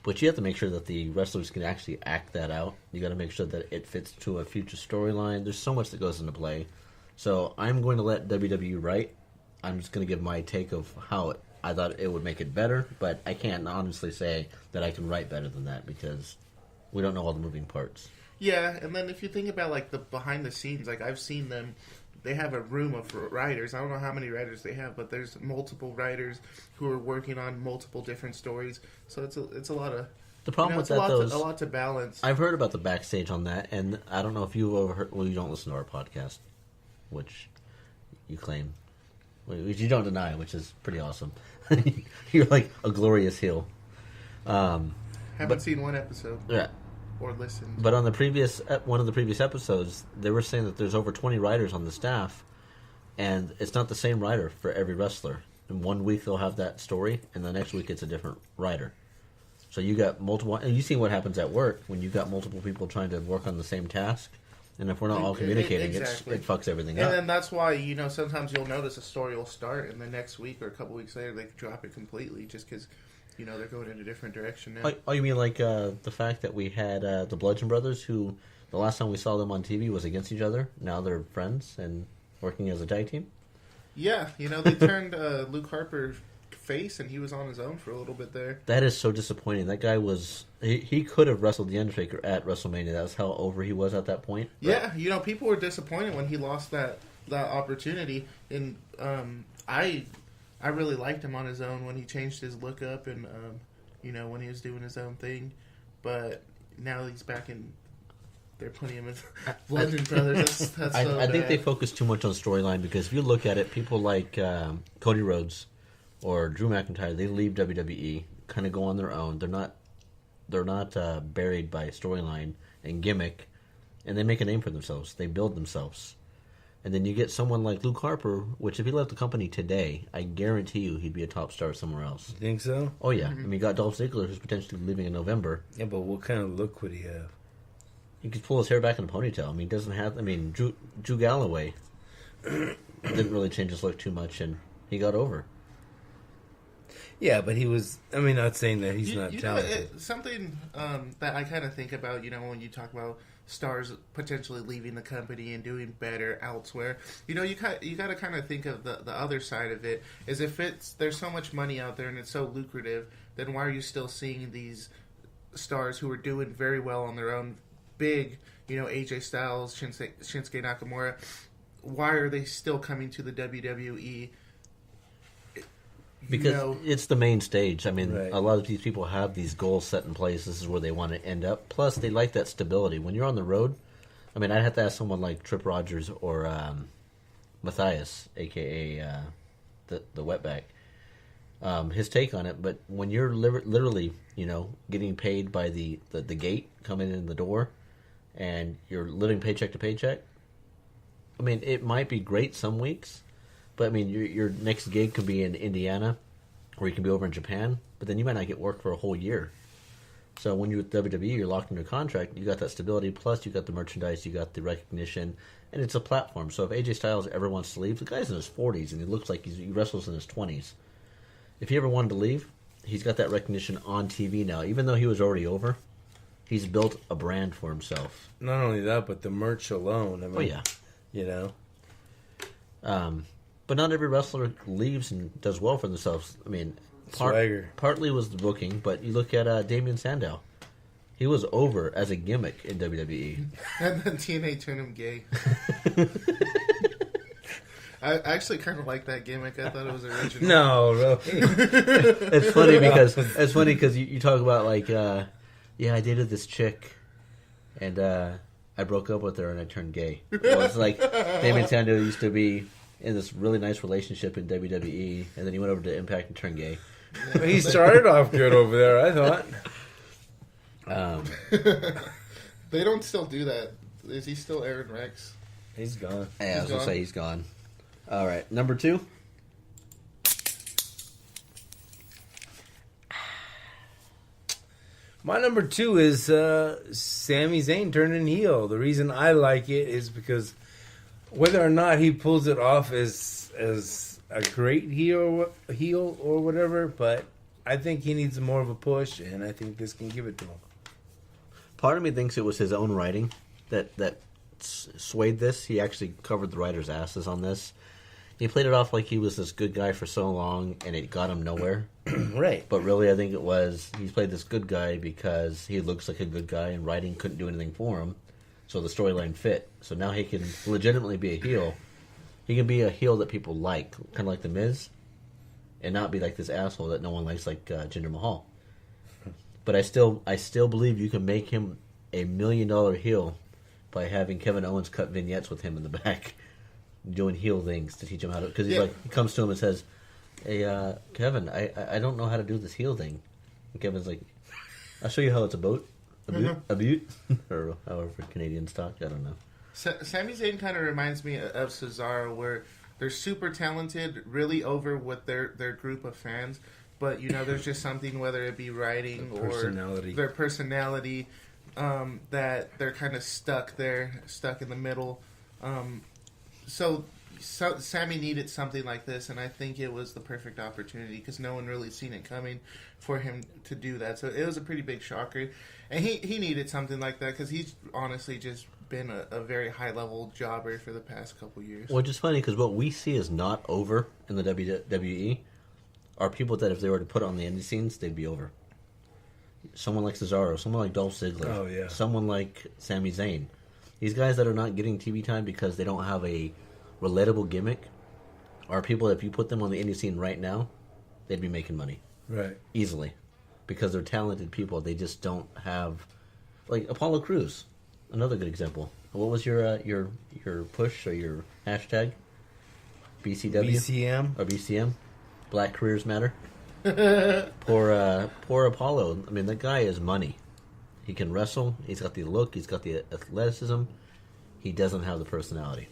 but you have to make sure that the wrestlers can actually act that out. You got to make sure that it fits to a future storyline. There's so much that goes into play. So I'm going to let WWE write. I'm just going to give my take of how I thought it would make it better, but I can't honestly say that I can write better than that because we don't know all the moving parts. Yeah, and then if you think about, like, the behind the scenes, like, I've seen them, they have a room of writers. I don't know how many writers they have, but there's multiple writers who are working on multiple different stories. So it's a lot of... The problem with it's that, though, is a lot to balance. I've heard about the backstage on that, and I don't know if you've ever heard... Well, you don't listen to our podcast, which you claim. Which you don't deny, which is pretty awesome. You're like a glorious heel. Haven't seen one episode Yeah. or listened. But on the one of the previous episodes, they were saying that there's over 20 writers on the staff, and it's not the same writer for every wrestler. In 1 week they'll have that story, and the next week it's a different writer. So you got multiple, and you see what happens at work when you've got multiple people trying to work on the same task, and if we're not all communicating, Exactly. it fucks everything And up. then that's why, you know, sometimes you'll notice a story will start, and the next week or a couple weeks later they drop it completely just because, you know, they're going in a different direction now. Oh, you mean like the fact that we had the Bludgeon Brothers, who the last time we saw them on TV was against each other. Now they're friends and working as a tag team. Yeah, you know, they turned Luke Harper face, and he was on his own for a little bit there. That is so disappointing. That guy was... He could have wrestled The Undertaker at WrestleMania. That was how over he was at that point. But Yeah, you know, people were disappointed when he lost that opportunity, and I really liked him on his own when he changed his look up and, you know, when he was doing his own thing. But now he's back in... They're putting him as Bludgeon Brothers. That's so I think bad. they focus too much on storyline, because if you look at it, people like Cody Rhodes or Drew McIntyre, they leave WWE, kind of go on their own. They're not buried by storyline and gimmick, and they make a name for themselves. They build themselves. And then you get someone like Luke Harper, which if he left the company today, I guarantee you he'd be a top star somewhere else. Think so? Oh, yeah. I mean, you got Dolph Ziggler, who's potentially leaving in November. Yeah, but what kind of look would he have? He could pull his hair back in a ponytail. I mean, he doesn't have... I mean, Drew Galloway didn't really change his look too much, and he got over. Yeah, but he was... I mean, not saying that he's not You know, talented. something that I kind of think about, you know, when you talk about stars potentially leaving the company and doing better elsewhere, you know, you got to kind of think of the other side of it. Is if there's so much money out there and it's so lucrative, then why are you still seeing these stars who were doing very well on their own, big, AJ Styles, Shinsuke Nakamura, why are they still coming to the WWE? Because it's the main stage. I mean, Right. a lot of these people have these goals set in place. This is where they want to end up. Plus, they like that stability. When you're on the road, I mean, I'd have to ask someone like Trip Rogers or Matthias, a.k.a. The Wetback, his take on it. But when you're literally, getting paid by the gate coming in the door, and you're living paycheck to paycheck, I mean, it might be great some weeks, but I mean, your next gig could be in Indiana, or you can be over in Japan, but then you might not get work for a whole year. So when you're with WWE, you're locked into a contract, you got that stability, plus you got the merchandise, you got the recognition, and it's a platform. So if AJ Styles ever wants to leave, the guy's in his 40s, and he looks like he wrestles in his 20s. If he ever wanted to leave, he's got that recognition on TV now. Even though he was already over, he's built a brand for himself. Not only that, but the merch alone. I mean, Oh, yeah. But not every wrestler leaves and does well for themselves. I mean, Swagger. partly was the booking, but you look at Damian Sandow. He was over as a gimmick in WWE. And then TNA turned him gay. I actually kind of like that gimmick. I thought it was original. No, really. It's funny because you talk about like, I dated this chick, and I broke up with her and I turned gay. It was like Damian Sandow used to be in this really nice relationship in WWE, and then he went over to Impact and turned gay. He started off good over there, I thought. They don't still do that. Is he still Aaron Rex? He's gone. Yeah, I was going to gone? say he's gone. All right, number 2. My number 2 is Sami Zayn turning heel. The reason I like it is because whether or not he pulls it off as a great heel or whatever, but I think he needs more of a push, and I think this can give it to him. Part of me thinks it was his own writing that swayed this. He actually covered the writers' asses on this. He played it off like he was this good guy for so long, and it got him nowhere. Right. But really, I think it was he's played this good guy because he looks like a good guy, and writing couldn't do anything for him, so the storyline fit. So now he can legitimately be a heel. He can be a heel that people like, kind of like The Miz, and not be like this asshole that no one likes, like Jinder Mahal. But I still believe you can make him a $1 million heel by having Kevin Owens cut vignettes with him in the back, doing heel things to teach him how to. Because he comes to him and says, "Hey, Kevin, I don't know how to do this heel thing." And Kevin's like, "I'll show you how it's a boat, a butte," or however Canadians talk. I don't know. Sami Zayn kind of reminds me of Cesaro, where they're super talented, really over with their group of fans, but there's just something, whether it be writing or their personality, that they're kind of stuck in the middle. So Sammy needed something like this, and I think it was the perfect opportunity because no one really seen it coming for him to do that. So it was a pretty big shocker, and he needed something like that because he's honestly just been a very high-level jobber for the past couple years. Which is funny because what we see is not over in the WWE are people that if they were to put on the indie scenes, they'd be over. Someone like Cesaro, someone like Dolph Ziggler, someone like Sami Zayn. These guys that are not getting TV time because they don't have a relatable gimmick are people that if you put them on the indie scene right now, they'd be making money. Right. Easily. Because they're talented people. They just don't have... Like Apollo Crews, another good example. What was your push or your hashtag? BCW? BCM? Or BCM? Black Careers Matter? Poor Apollo. I mean, that guy is money. He can wrestle. He's got the look. He's got the athleticism. He doesn't have the personality.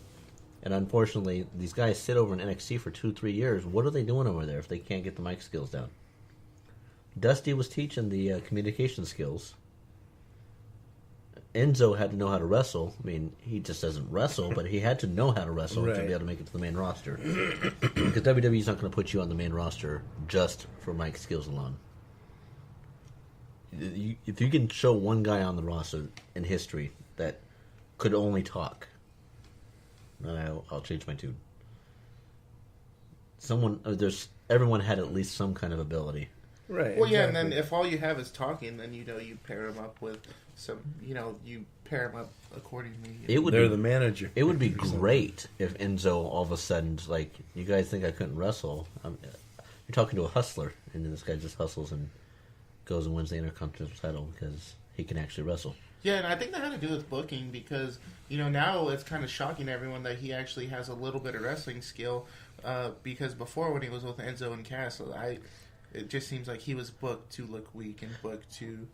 And unfortunately, these guys sit over in NXT for 2-3 years. What are they doing over there if they can't get the mic skills down? Dusty was teaching the communication skills. Enzo had to know how to wrestle. I mean, he just doesn't wrestle, but he had to know how to wrestle to be able to make it to the main roster. Because WWE's not going to put you on the main roster just for mic skills alone. If you can show one guy on the roster in history that could only talk, then I'll change my tune. Everyone had at least some kind of ability. Right. Well, yeah, and exactly. then if all you have is talking, then you pair him up with some, you pair him up accordingly. It would They're be, the manager. it would be great if Enzo all of a sudden's like, you guys think I couldn't wrestle? You're talking to a hustler, and then this guy just hustles and goes and wins the Intercontinental title because he can actually wrestle. Yeah, and I think that had to do with booking because, now it's kind of shocking to everyone that he actually has a little bit of wrestling skill because before when he was with Enzo and Cass, it just seems like he was booked to look weak and booked to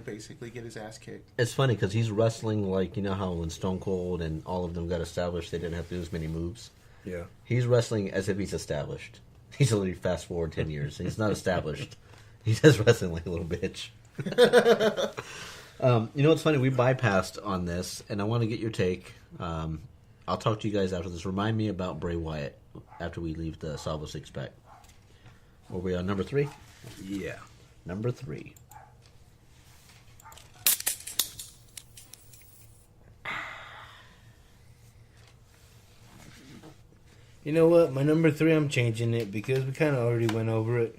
basically get his ass kicked. It's funny because he's wrestling like, how when Stone Cold and all of them got established, they didn't have to do as many moves. Yeah. He's wrestling as if he's established. He's literally fast forward 10 years. He's not established. He's just wrestling like a little bitch. What's funny? We bypassed on this, and I want to get your take. I'll talk to you guys after this. Remind me about Bray Wyatt after we leave the Salvo 6-pack. Were we on number 3? Yeah. Number 3. You know what? My number 3, I'm changing it because we kind of already went over it.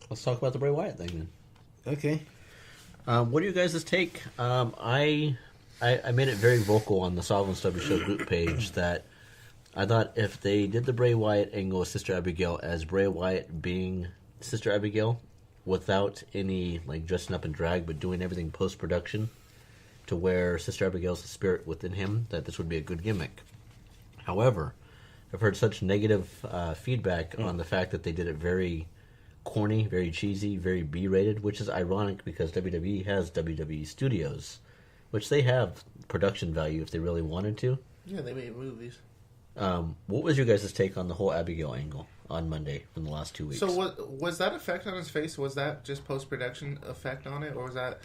Let's talk about the Bray Wyatt thing then. Okay. What are you guys' take? I made it very vocal on the Savvo N Stubby Show group page that I thought if they did the Bray Wyatt angle with Sister Abigail as Bray Wyatt being Sister Abigail without any like dressing up in drag but doing everything post-production to where Sister Abigail's the spirit within him, that this would be a good gimmick. However, I've heard such negative feedback on the fact that they did it very corny, very cheesy, very B-rated, which is ironic because WWE has WWE Studios, which they have production value if they really wanted to. Yeah, they made movies. What was your guys' take on the whole Abigail angle on Monday from the last 2 weeks? So was that effect on his face? Was that just post-production effect on it, or was that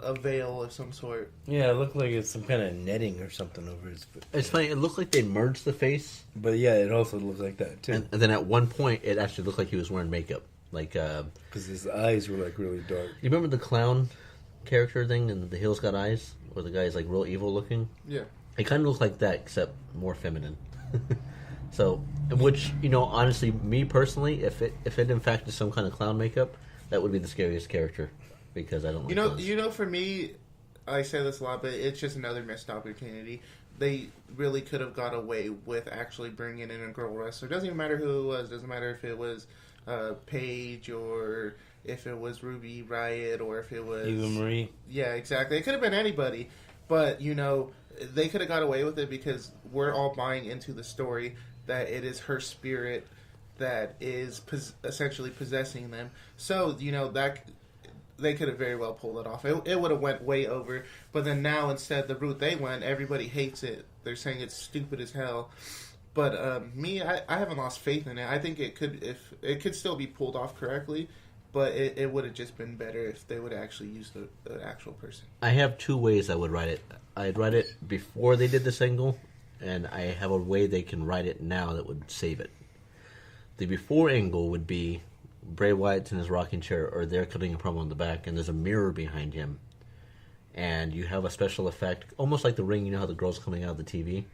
a veil of some sort? Yeah, it looked like it's some kind of netting or something over his foot. It's funny, it looked like they merged the face, But yeah, it also looked like that too. and then at one point it actually looked like he was wearing makeup. Like, Because his eyes were like really dark. you remember the clown character thing and the Hills Got Eyes, where the guy's like real evil looking? Yeah. It kind of looked like that, except more feminine. So, which, honestly, me personally, if it in fact is some kind of clown makeup, that would be the scariest character, because I don't like those. For me, I say this a lot, but it's just another missed opportunity. They really could have got away with actually bringing in a girl wrestler. Doesn't even matter who it was. Doesn't matter if it was Paige or if it was Ruby Riott or if it was Eva Marie. Yeah, exactly. It could have been anybody, but they could have got away with it because we're all buying into the story that it is her spirit that is essentially possessing them. So that they could have very well pulled it off. It would have went way over, but then now instead the route they went, everybody hates it. They're saying it's stupid as hell. But I haven't lost faith in it. I think it could still be pulled off correctly, but it would have just been better if they would actually use the actual person. I have 2 ways I would write it. I'd write it before they did this angle, and I have a way they can write it now that would save it. The before angle would be Bray Wyatt's in his rocking chair, or they're cutting a promo in the back, and there's a mirror behind him, and you have a special effect, almost like the ring, how the girl's coming out of the TV,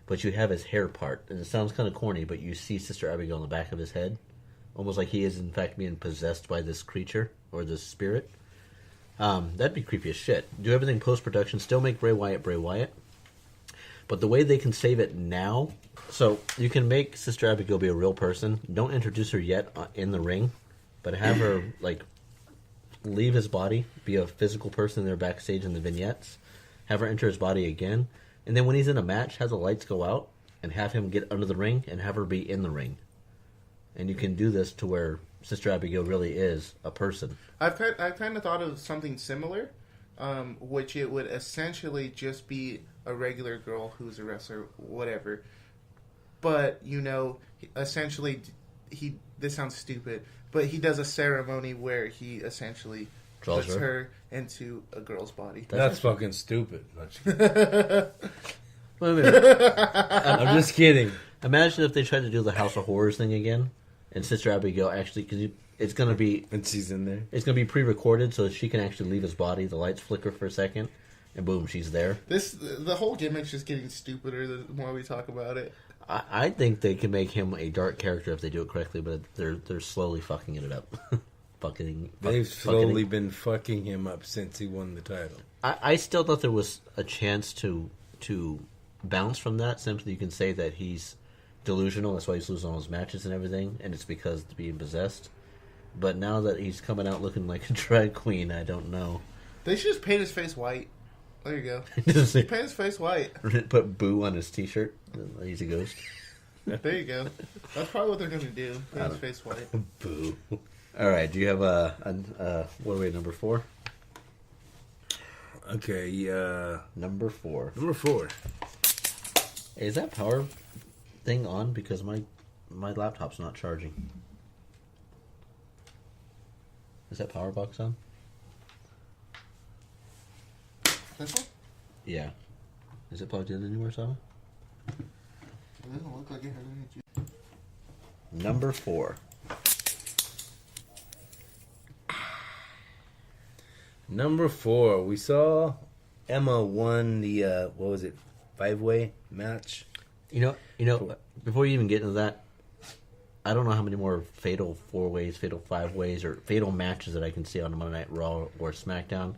but you have his hair part, and it sounds kind of corny, but you see Sister Abigail on the back of his head, almost like he is in fact being possessed by this creature, or this spirit. That'd be creepy as shit. Do everything post-production, still make Bray Wyatt Bray Wyatt, but the way they can save it now, so you can make Sister Abigail be a real person. Don't introduce her yet in the ring, but have her leave his body, be a physical person there backstage in the vignettes, have her enter his body again, and then when he's in a match, have the lights go out and have him get under the ring and have her be in the ring. And you can do this to where Sister Abigail really is a person. I've kind of thought of something similar, which it would essentially just be a regular girl who's a wrestler, whatever. But, essentially, this sounds stupid, but he does a ceremony where he essentially Draws puts her? her into a girl's body. That's fucking stupid. Wait a minute. I'm just kidding. Imagine if they tried to do the House of Horrors thing again, and Sister Abigail actually, because it's going to be... And she's in there. It's going to be pre-recorded, so she can actually leave his body. The lights flicker for a second, and boom, she's there. The whole gimmick's just getting stupider the more we talk about it. I think they can make him a dark character if they do it correctly, but they're slowly fucking it up. fucking. They've fucking- slowly been fucking him up since he won the title. I still thought there was a chance to bounce from that. Simply, you can say that he's delusional. That's why he's losing all his matches and everything, and it's because of being possessed. But now that he's coming out looking like a drag queen, I don't know. They should just paint his face white. There you go. Just Paint his face white. put Boo on his T-shirt. He's a ghost. There you go. That's probably what they're gonna do. Paint his face white. Boo. All right. Do you have what are we at, number 4? Okay, Number 4. number 4. Hey, is that power thing on? Because my laptop's not charging. Is that power box on? This one? Yeah. Is it plugged in anywhere, Sava? It doesn't look like it has any juice. Number 4. Number 4, we saw Emma won the, 5-way match? You know. Before you even get into that, I don't know how many more fatal 4-ways, fatal 5-ways, or fatal matches that I can see on Monday Night Raw or SmackDown.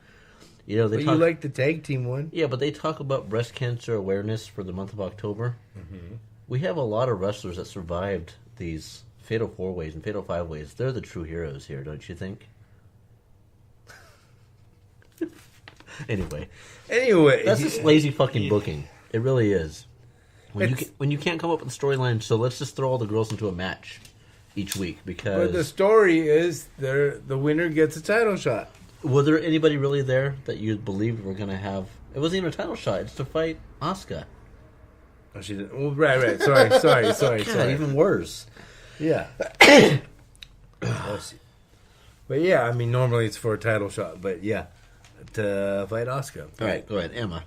You know, But you like the tag team one? Yeah, but they talk about breast cancer awareness for the month of October. Mm-hmm. We have a lot of wrestlers that survived these fatal 4-ways and fatal 5-ways. They're the true heroes here, don't you think? Anyway, that's just lazy fucking booking. It really is. When you can't come up with a storyline, so let's just throw all the girls into a match each week because. But the story is the winner gets a title shot. Was there anybody really there that you believed were going to have? It wasn't even a title shot. It's to fight Asuka. Oh, she did. Well, right. Sorry. God, even worse. Yeah. But yeah, I mean, normally it's for a title shot, but yeah, to fight Asuka. All right, go ahead, Emma.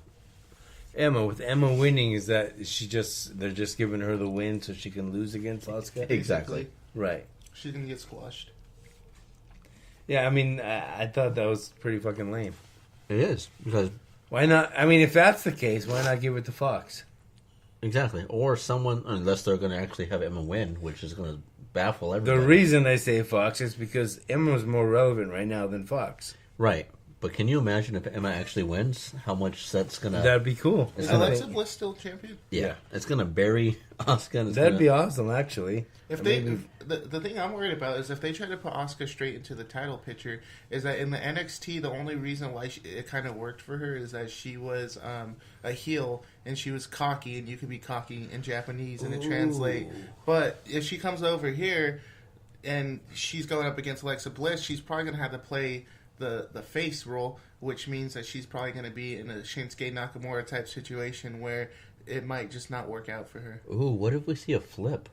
With Emma winning, is that they're just giving her the win so she can lose against Asuka? Exactly. Right. She's gonna get squashed. Yeah, I mean, I thought that was pretty fucking lame. It is because Why not? I mean, if that's the case, why not give it to Fox? exactly, or someone unless they're going to actually have Emma win, which is going to baffle everybody. The reason I say Fox is because Emma's more relevant right now than Fox. Right. But can you imagine if Emma actually wins? How much that's gonna? That'd be cool. Is Alexa Bliss still champion? Yeah, it's gonna bury Asuka. That'd be awesome, actually. If the thing I'm worried about is if they try to put Asuka straight into the title picture, is that in the NXT the only reason why it kind of worked for her is that she was a heel and she was cocky, and you can be cocky in Japanese and it translate. But if she comes over here and she's going up against Alexa Bliss, she's probably gonna have to play the face role, which means that she's probably going to be in a Shinsuke Nakamura type situation where it might just not work out for her. Ooh, what if we see a flip?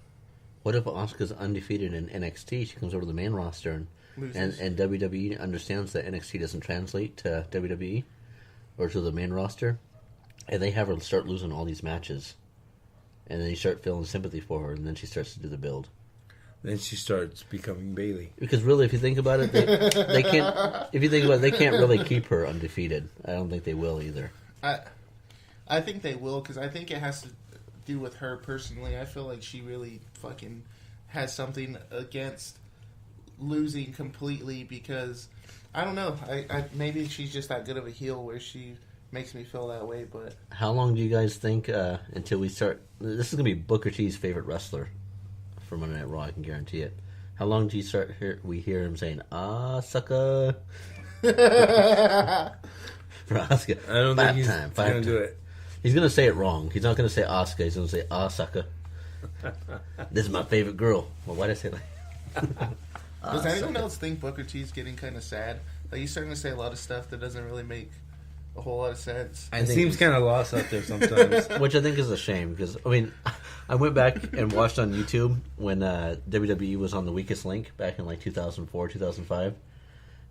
What if Asuka's undefeated in NXT? She comes over to the main roster and WWE understands that NXT doesn't translate to WWE or to the main roster, and they have her start losing all these matches, and then you start feeling sympathy for her, and then she starts to do the build. Then she starts becoming Bayley. Because really, if you think about it, they can't. If you think about it, they can't really keep her undefeated. I don't think they will either. I think they will, because I think it has to do with her personally. I feel like she really fucking has something against losing completely, because I don't know. I maybe she's just that good of a heel where she makes me feel that way. But how long do you guys think until we start? This is gonna be Booker T's favorite wrestler for Monday Night Raw. I can guarantee it. How long do you we hear him saying "Ah, sucker" for Asuka? I don't think he's going to do it. He's gonna say it wrong. He's not gonna say Asuka. He's gonna say "Ah, sucker." This is my favorite girl. Well, why did I say that? Does anyone else think Booker T's getting kind of sad? Like, he's starting to say a lot of stuff that doesn't really make a whole lot of sense. It seems kind of lost out there sometimes. Which I think is a shame, because, I mean, I went back and watched on YouTube when WWE was on The Weakest Link back in, like, 2004, 2005,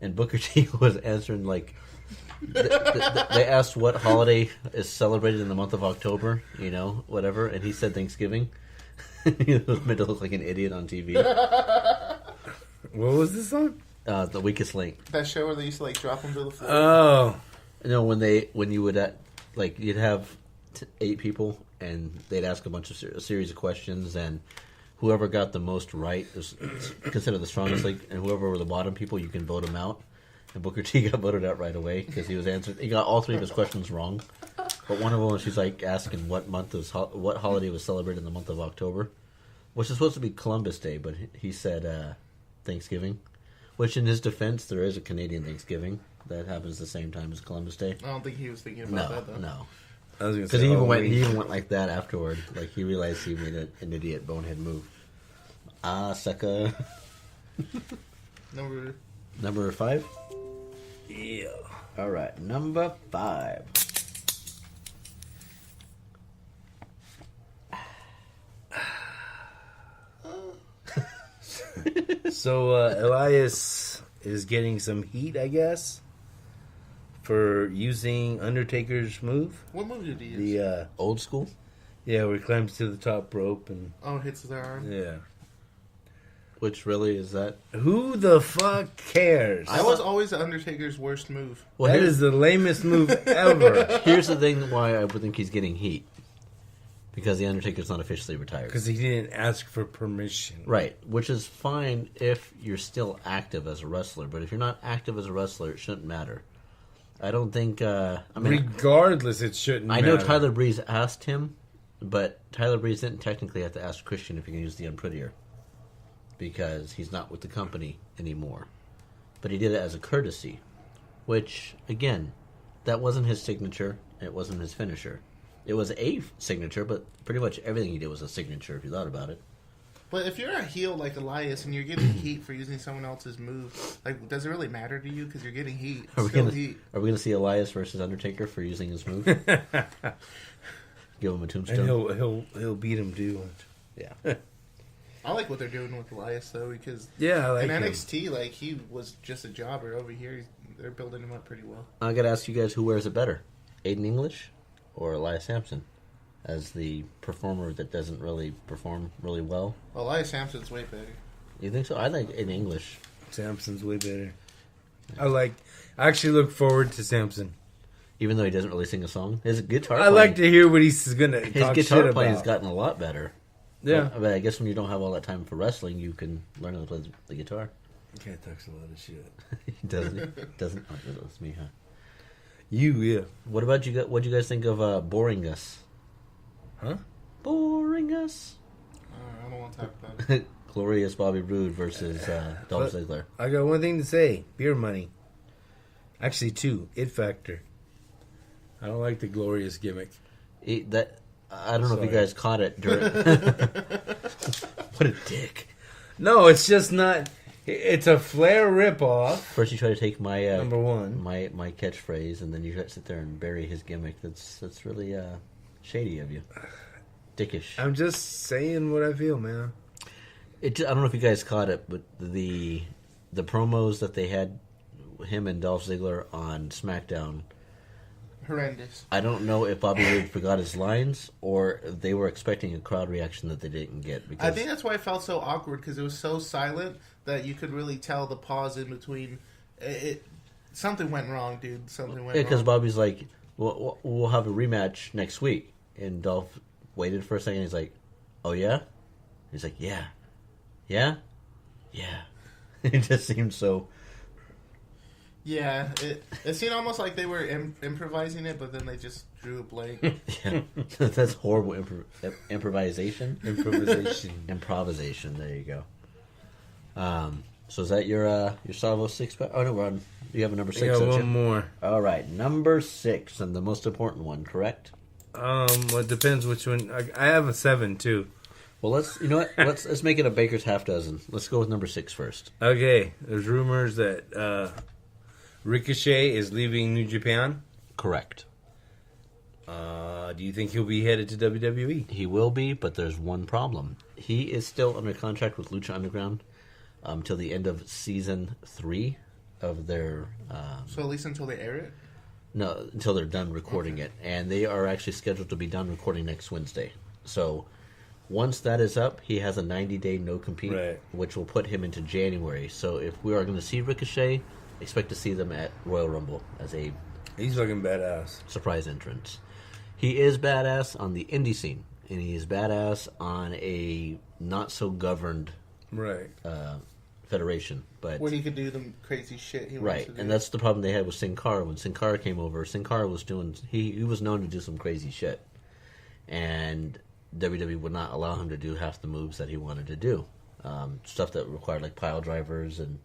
and Booker T was answering, like, they asked what holiday is celebrated in the month of October, you know, whatever, and he said Thanksgiving. He was meant to look like an idiot on TV. What was this on? The Weakest Link. That show where they used to, like, drop him to the floor. Oh. You know, when you would, like, you'd have 8 people, and they'd ask a series of questions, and whoever got the most right is considered the strongest link, and whoever were the bottom people, you can vote him out. And Booker T got voted out right away because he got all three of his questions wrong. But one of them, she's like asking what holiday was celebrated in the month of October, which is supposed to be Columbus Day, but he said Thanksgiving. Which, in his defense, there is a Canadian Thanksgiving that happens the same time as Columbus Day. I don't think he was thinking about that, though. No. I was gonna Because say he Halloween. even went like that afterward. Like, he realized he made an idiot bonehead move. Sucker. Number 5? Yeah. All right, number 5. So Elias is getting some heat, I guess, for using Undertaker's move. What move did he use? The Old school? yeah, where he climbs to the top rope and Oh, hits their arm. yeah. Which really is that? Who the fuck cares? That was always the Undertaker's worst move. Well, That is the lamest move ever. here's the thing why I would think he's getting heat. Because the Undertaker's not officially retired. Because he didn't ask for permission. Right, which is fine if you're still active as a wrestler, but if you're not active as a wrestler, it shouldn't matter. I don't think. Regardless, it shouldn't I know matter. Tyler Breeze asked him, but Tyler Breeze didn't technically have to ask Christian if he can use the Unprettier because he's not with the company anymore. But he did it as a courtesy, which again, that wasn't his signature. It wasn't his finisher. It was a signature, but pretty much everything he did was a signature if you thought about it. But if you're a heel like Elias and you're getting heat for using someone else's move, like, does it really matter to you? Because you're getting heat. Are we Still gonna heat. see Elias versus Undertaker for using his move? Give him a And tombstone. he'll beat him too. Yeah. I like what they're doing with Elias, though, because Yeah, I like in him. NXT, like, he was just a jobber. Over here, they're building him up pretty well. I gotta ask you guys, who wears it better, Aiden English or Elias Sampson, as the performer that doesn't really perform really well? Elias Sampson's way better. You think so? I like Aiden English, Samson's way better. I actually look forward to Samson. even though he doesn't really sing a song. His guitar. I like to hear what he's gonna His talk guitar shit playing has about. gotten a lot better. Yeah, But I guess when you don't have all that time for wrestling, you can learn how to play the guitar. cat talks a lot of shit. He doesn't. Doesn't. Oh, that's me, huh? Yeah. What about you? What do you guys think of Boring Us? Huh? Boring Us. I don't want to talk about it. Glorious Bobby Roode versus Dolph But- Ziggler. I got one thing to say. Beer money. Actually, two. It Factor. I don't like the glorious gimmick. I don't know if you Sorry. guys caught it during. What a dick! No, it's just not. It's a Flair ripoff. First, you try to take my Number one. my catchphrase, and then you try to sit there and bury his gimmick. That's really shady of you, dickish. I'm just saying what I feel, man. I don't know if you guys caught it, but the promos that they had him and Dolph Ziggler on SmackDown. Horrendous. I don't know if Bobby Roode forgot his lines or they were expecting a crowd reaction that they didn't get. Because I think that's why it felt so awkward, because it was so silent that you could really tell the pause in between. Something went wrong, dude. Something went because wrong. Bobby's like, we'll have a rematch next week, and Dolph waited for a second. He's like, oh yeah, he's like, yeah. It just seemed so. Yeah, it seemed almost like they were improvising it, but then they just drew a blank. Yeah, that's horrible improvisation. Improvisation. There you go. So is that your Salvo 6-pack? Oh no, we're on. You have a number 6. I got don't one you? more. All right, number 6, and the most important one, correct? Well, it depends which one. I have a 7 too. Well, let's make it a baker's half dozen. Let's go with number 6 first. Okay, there's rumors that Ricochet is leaving New Japan. Correct. Do you think he'll be headed to WWE? He will be, but there's one problem. He is still under contract with Lucha Underground till the end of season 3 of their. So at least until they air it? No, until they're done recording it. And they are actually scheduled to be done recording next Wednesday. So once that is up, he has a 90-day no-compete, Right. which will put him into January. So if we are going to see Ricochet, expect to see them at Royal Rumble as a He's looking badass. surprise entrance. He is badass on the indie scene. and he is badass on a not so governed Right. federation. But When he could do the crazy shit he wants right, to do. and that's the problem they had with Sin Cara. When Sin Cara came over, Sin Cara was doing he was known to do some crazy shit, and WWE would not allow him to do half the moves that he wanted to do. Stuff that required like pile drivers and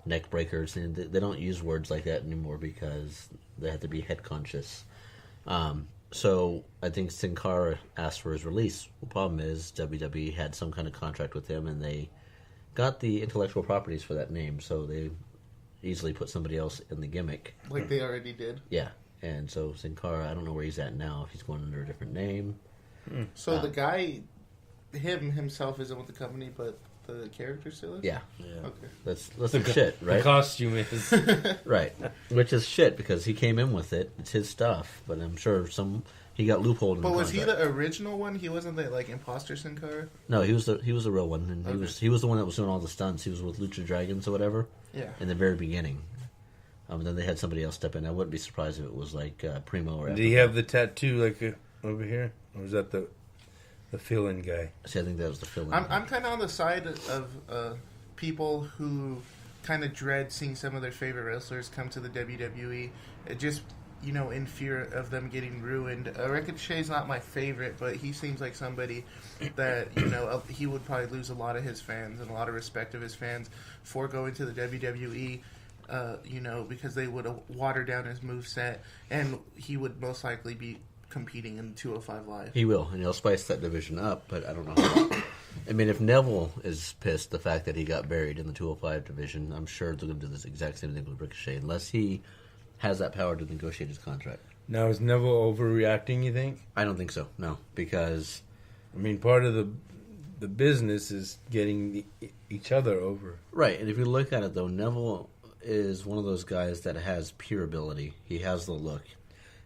neck breakers, and they don't use words like that anymore because they have to be head conscious. So I think Sin Cara asked for his release. The problem is WWE had some kind of contract with him, and they got the intellectual properties for that name, so they easily put somebody else in the gimmick. Like they already did. Yeah, and so Sin Cara, I don't know where he's at now. If he's going under a different name. So the guy, himself isn't with the company, but the character still is? Yeah, Okay. that's some shit, The right? costume is. Right, which is shit because he came in with it. It's his stuff, but I'm sure he got loopholed in But the was he contract. the original one? He wasn't the like imposter Sin Cara? No, he was the real one, and Okay. he was the one that was doing all the stunts. He was with Lucha Dragons or whatever. Yeah. In the very beginning. Then they had somebody else step in. I wouldn't be surprised if it was like Primo or. Did he have the tattoo like over here, or was that the fill-in guy? See, I think that was the fill-in. I'm kind of on the side of people who kind of dread seeing some of their favorite wrestlers come to the WWE. It just, in fear of them getting ruined. Ricochet's not my favorite, but he seems like somebody that, he would probably lose a lot of his fans and a lot of respect of his fans for going to the WWE. Because they would water down his moveset, and he would most likely be competing in 205 Live. He will, and he'll spice that division up, but I don't know how. I mean, if Neville is pissed the fact that he got buried in the 205 division, I'm sure they're going to do this exact same thing with Ricochet, unless he has that power to negotiate his contract. Now, is Neville overreacting, you think? I don't think so, no, because... I mean, part of the business is getting each other over. Right, and if you look at it, though, Neville is one of those guys that has pure ability. He has the look.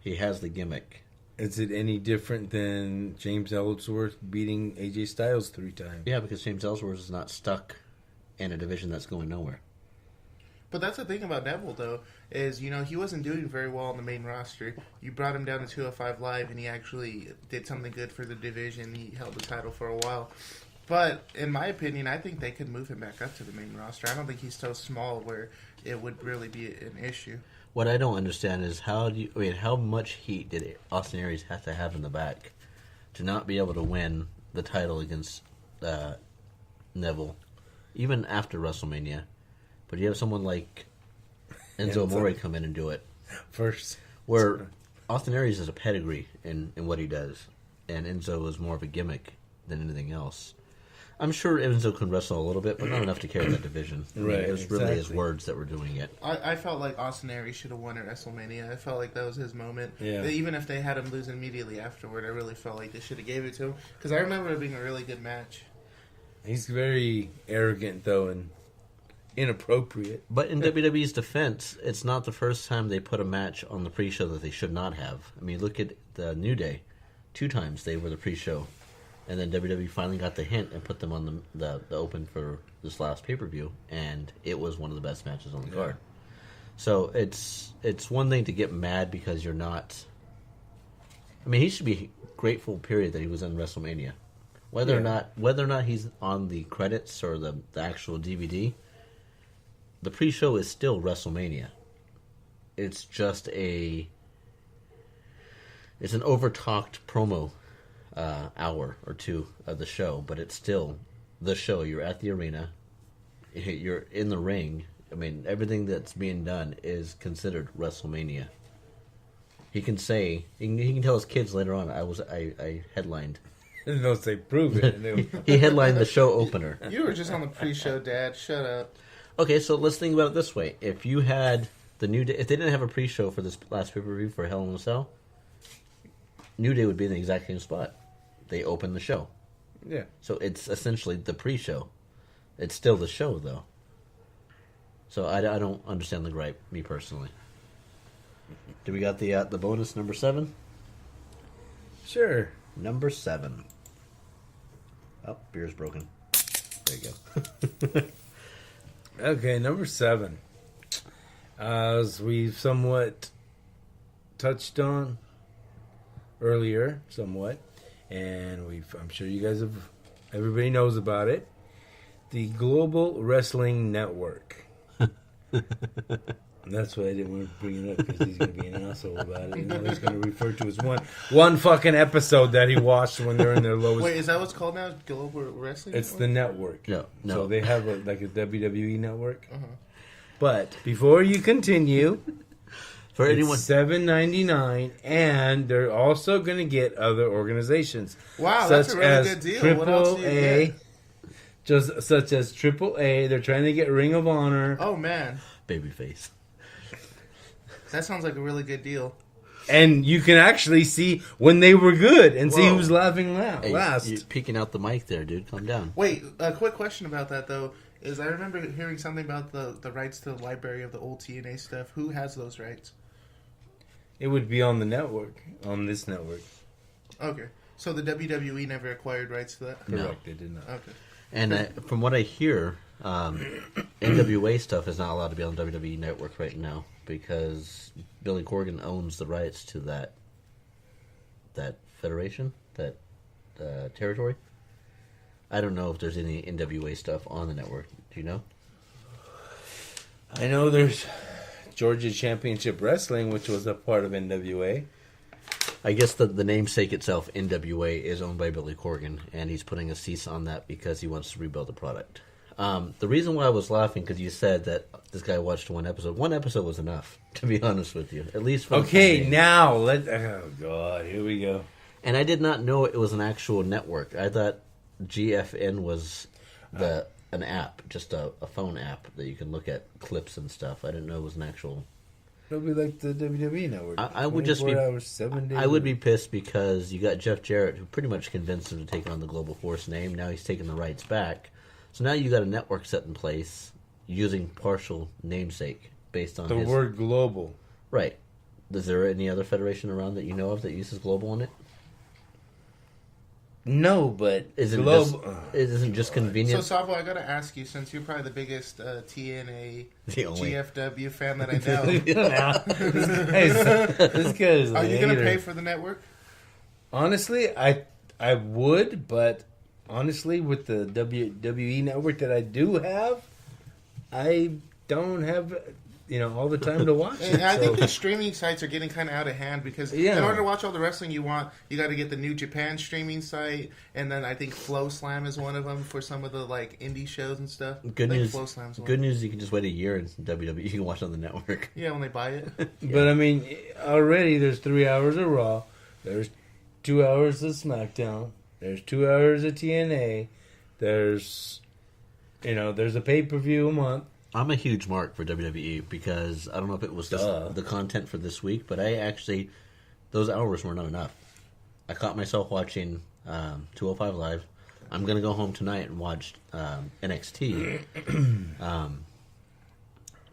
He has the gimmick. Is it any different than James Ellsworth beating AJ Styles 3 times? Yeah, because James Ellsworth is not stuck in a division that's going nowhere. But that's the thing about Neville, though, is, he wasn't doing very well on the main roster. You brought him down to 205 Live, and he actually did something good for the division. He held the title for a while. But, in my opinion, I think they could move him back up to the main roster. I don't think he's so small where it would really be an issue. What I don't understand is how much heat did Austin Aries have to have in the back to not be able to win the title against Neville, even after WrestleMania? But you have someone like Enzo Amore come in and do it. First. Where Austin Aries has a pedigree in what he does, and Enzo is more of a gimmick than anything else. I'm sure Enzo can wrestle a little bit, but not enough to carry that division. I mean, Right, it was really his exactly. words that were doing it. I felt like Austin Aries should have won at WrestleMania. I felt like that was his moment. Yeah. Even if they had him lose immediately afterward, I really felt like they should have gave it to him. Because I remember it being a really good match. He's very arrogant, though, and inappropriate. But in WWE's defense, it's not the first time they put a match on the pre-show that they should not have. I mean, look at the New Day. 2 times they were the pre-show. And then WWE finally got the hint and put them on the open for this last pay-per-view. And it was one of the best matches on the card. So it's one thing to get mad because you're not... I mean, he should be grateful, period, that he was in WrestleMania. Whether or not he's on the credits or the actual DVD, the pre-show is still WrestleMania. It's just it's an over-talked promo hour or two of the show, but it's still the show. You're at the arena, you're in the ring. I mean, everything that's being done is considered WrestleMania. He can say, he can tell his kids later on, I headlined. And they'll say, prove it. And they'll- He headlined the show opener. You were just on the pre-show, Dad. Shut up. Okay, so let's think about it this way: if you had the New Day, if they didn't have a pre-show for this last pay-per-view for Hell in a Cell, New Day would be in the exact same spot. They open the show, yeah. so it's essentially the pre-show. It's still the show, though. So I don't understand the gripe, me personally. Do we got the bonus number 7? Sure. Number 7. Oh, beer's broken. There you go. Okay, number 7. As we've somewhat touched on earlier, and I'm sure you guys everybody knows about it. The Global Wrestling Network. And that's why I didn't want to bring it up, because he's going to be an asshole about it. And all he's going to refer to as one fucking episode that he watched when they're in their lowest. Wait, is that what's called now? Global Wrestling? It's the network. No. So they have a WWE network. But before you continue, For anyone, it's $7.99, and they're also going to get other organizations. Wow, that's a really good deal. What else do you get? Such as AAA. They're trying to get Ring of Honor. Oh, man. babyface. That sounds like a really good deal. And you can actually see when they were good and see who's laughing Hey, last. you're peeking out the mic there, dude. Calm down. Wait, a quick question about that, though, is I remember hearing something about the rights to the library of the old TNA stuff. Who has those rights? It would be on the network, on this network. Okay. So the WWE never acquired rights to that? No. Correct, they did not. Okay. And from what I hear, NWA stuff is not allowed to be on WWE Network right now because Billy Corgan owns the rights to that federation, that territory. I don't know if there's any NWA stuff on the network. Do you know? I know there's Georgia Championship Wrestling, which was a part of NWA. I guess the namesake itself, NWA, is owned by Billy Corgan, and he's putting a cease on that because he wants to rebuild the product. The reason why I was laughing, because you said that this guy watched one episode. One episode was enough, to be honest with you. At least for Okay, now oh god, here we go. And I did not know it was an actual network. I thought GFN was an app, just a phone app that you can look at clips and stuff. I didn't know it was an actual. It'll be like the WWE network. I would just be. 24 hours, 7 days. I would be pissed because you got Jeff Jarrett, who pretty much convinced him to take on the Global Force name. Now he's taking the rights back, so now you got a network set in place using partial namesake based on the his word global. Right. Is there any other federation around that you know of that uses global in it? No, but Isn't global. isn't just convenient? So, Savvo, I gotta ask you, since you're probably the biggest TNA The only- GFW fan that I know, This guy is. are you a gonna hater. pay for the network? Honestly, I would, but honestly, with the WWE network that I do have, I don't have all the time to watch it. And I think so- the streaming sites are getting kind of out of hand because Yeah. in order to watch all the wrestling you want, you got to get the New Japan streaming site, and then I think Flow Slam is one of them for some of the like indie shows and stuff. Good I think news. Flow Slam's one. Good news. You can just wait a year in WWE. You can watch it on the network. Yeah, when they buy it. But I mean, already there's 3 hours of Raw, there's 2 hours of SmackDown, there's 2 hours of TNA, there's there's a pay-per-view a month. I'm a huge mark for WWE because I don't know if it was just the content for this week, but those hours were not enough. I caught myself watching 205 Live. I'm going to go home tonight and watch NXT.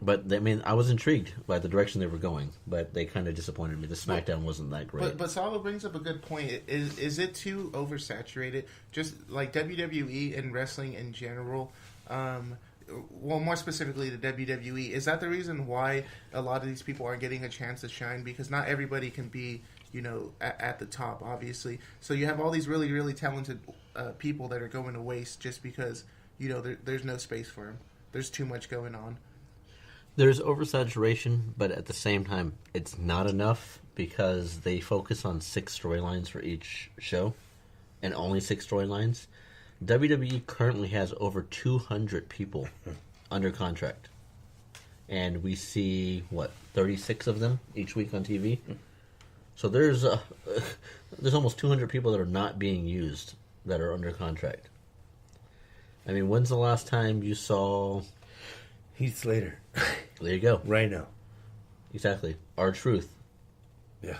But I was intrigued by the direction they were going, but they kind of disappointed me. The SmackDown wasn't that great. But Salvo brings up a good point. Is it too oversaturated? Just like WWE and wrestling in general. Well, more specifically, the WWE. Is that the reason why a lot of these people aren't getting a chance to shine? Because not everybody can be, at the top, obviously. So you have all these really, really talented people that are going to waste just because, there's no space for them. There's too much going on. There's oversaturation, but at the same time, it's not enough because they focus on 6 storylines for each show, and only 6 storylines. WWE currently has over 200 people under contract, and we see 36 of them each week on TV. So there's almost 200 people that are not being used that are under contract. I mean, when's the last time you saw Heath Slater. There you go. Right now. Exactly. R-Truth. Yeah.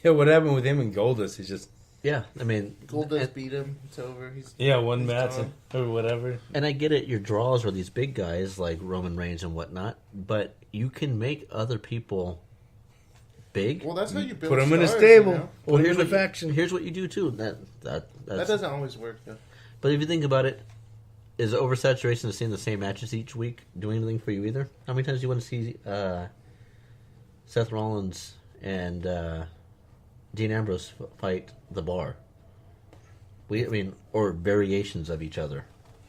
Yeah, what happened with him and Goldust is just... Yeah, I mean... Goldust beat him. It's over. one he's match gone. or whatever. And I get it, your draws are these big guys like Roman Reigns and whatnot, but you can make other people big. Well, that's how you build Put them in a stars, stable. Well, Put them here's in a what faction. Here's what you do too. That's, That doesn't always work, though. But if you think about it, is oversaturation of seeing the same matches each week doing anything for you either? How many times do you want to see Seth Rollins and Dean Ambrose fight The Bar? or variations of each other.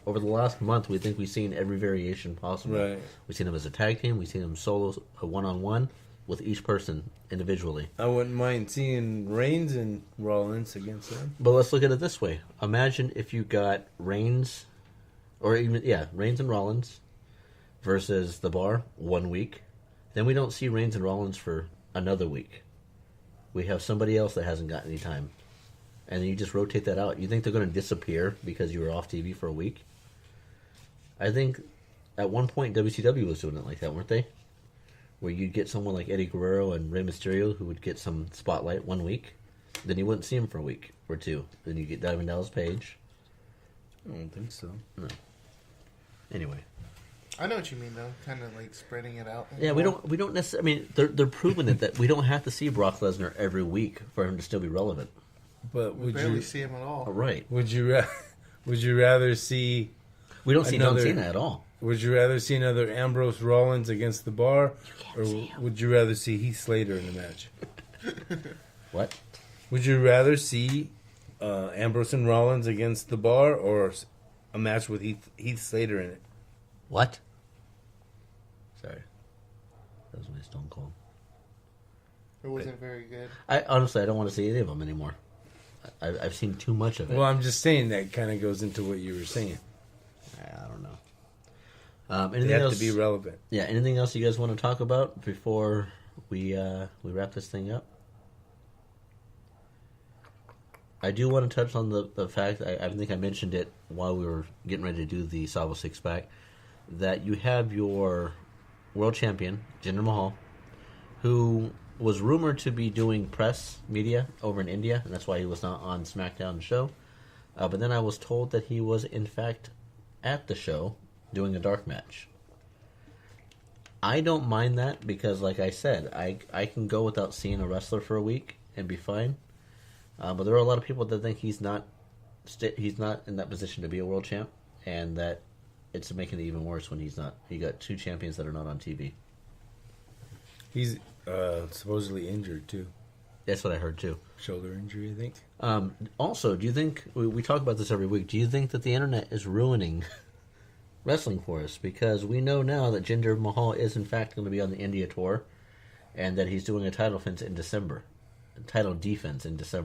Over the last month, we think we've seen every variation possible. Right. We've seen them as a tag team. We've seen them solo, a one-on-one, with each person individually. I wouldn't mind seeing Reigns and Rollins against them. But let's look at it this way. Imagine if you got Reigns, Reigns and Rollins versus The Bar 1 week. Then we don't see Reigns and Rollins for another week. We have somebody else that hasn't got any time. And then you just rotate that out. You think they're going to disappear because you were off TV for a week? I think at one point WCW was doing it like that, weren't they? Where you'd get someone like Eddie Guerrero and Rey Mysterio who would get some spotlight 1 week. Then you wouldn't see him for a week or two. Then you get Diamond Dallas Page. I don't think so. No. Anyway. I know what you mean, though. Kind of like spreading it out. Yeah, we don't necessarily. I mean, they're proving it that we don't have to see Brock Lesnar every week for him to still be relevant. But We barely see him at all. Oh, right. would you rather see? We don't see John Another- Cena at all. Would you rather see another Ambrose Rollins against The Bar, or would you rather see Heath Slater in the match? What? Would you rather see Ambrose and Rollins against The Bar, or a match with Heath Slater in it? What? Sorry. That was my Stone Cold. It wasn't very good. I don't want to see any of them anymore. I've seen too much of it. Well, I'm just saying that kind of goes into what you were saying. I don't know. They Anything have else? to be relevant. Yeah. Anything else you guys want to talk about before we wrap this thing up? I do want to touch on the fact, I think I mentioned it while we were getting ready to do the Salvo six-pack, that you have your world champion, Jinder Mahal, who was rumored to be doing press media over in India, and that's why he was not on SmackDown show. But then I was told that he was, in fact, at the show doing a dark match. I don't mind that because, like I said, I can go without seeing a wrestler for a week and be fine. But there are a lot of people that think he's not in that position to be a world champ, and that it's making it even worse when he's not. You got two champions that are not on TV. He's supposedly injured too. That's what I heard too. Shoulder injury, I think. Also, do you think we talk about this every week? Do you think that the internet is ruining wrestling for us? Because we know now that Jinder Mahal is in fact going to be on the India tour, and that he's doing a title defense in December,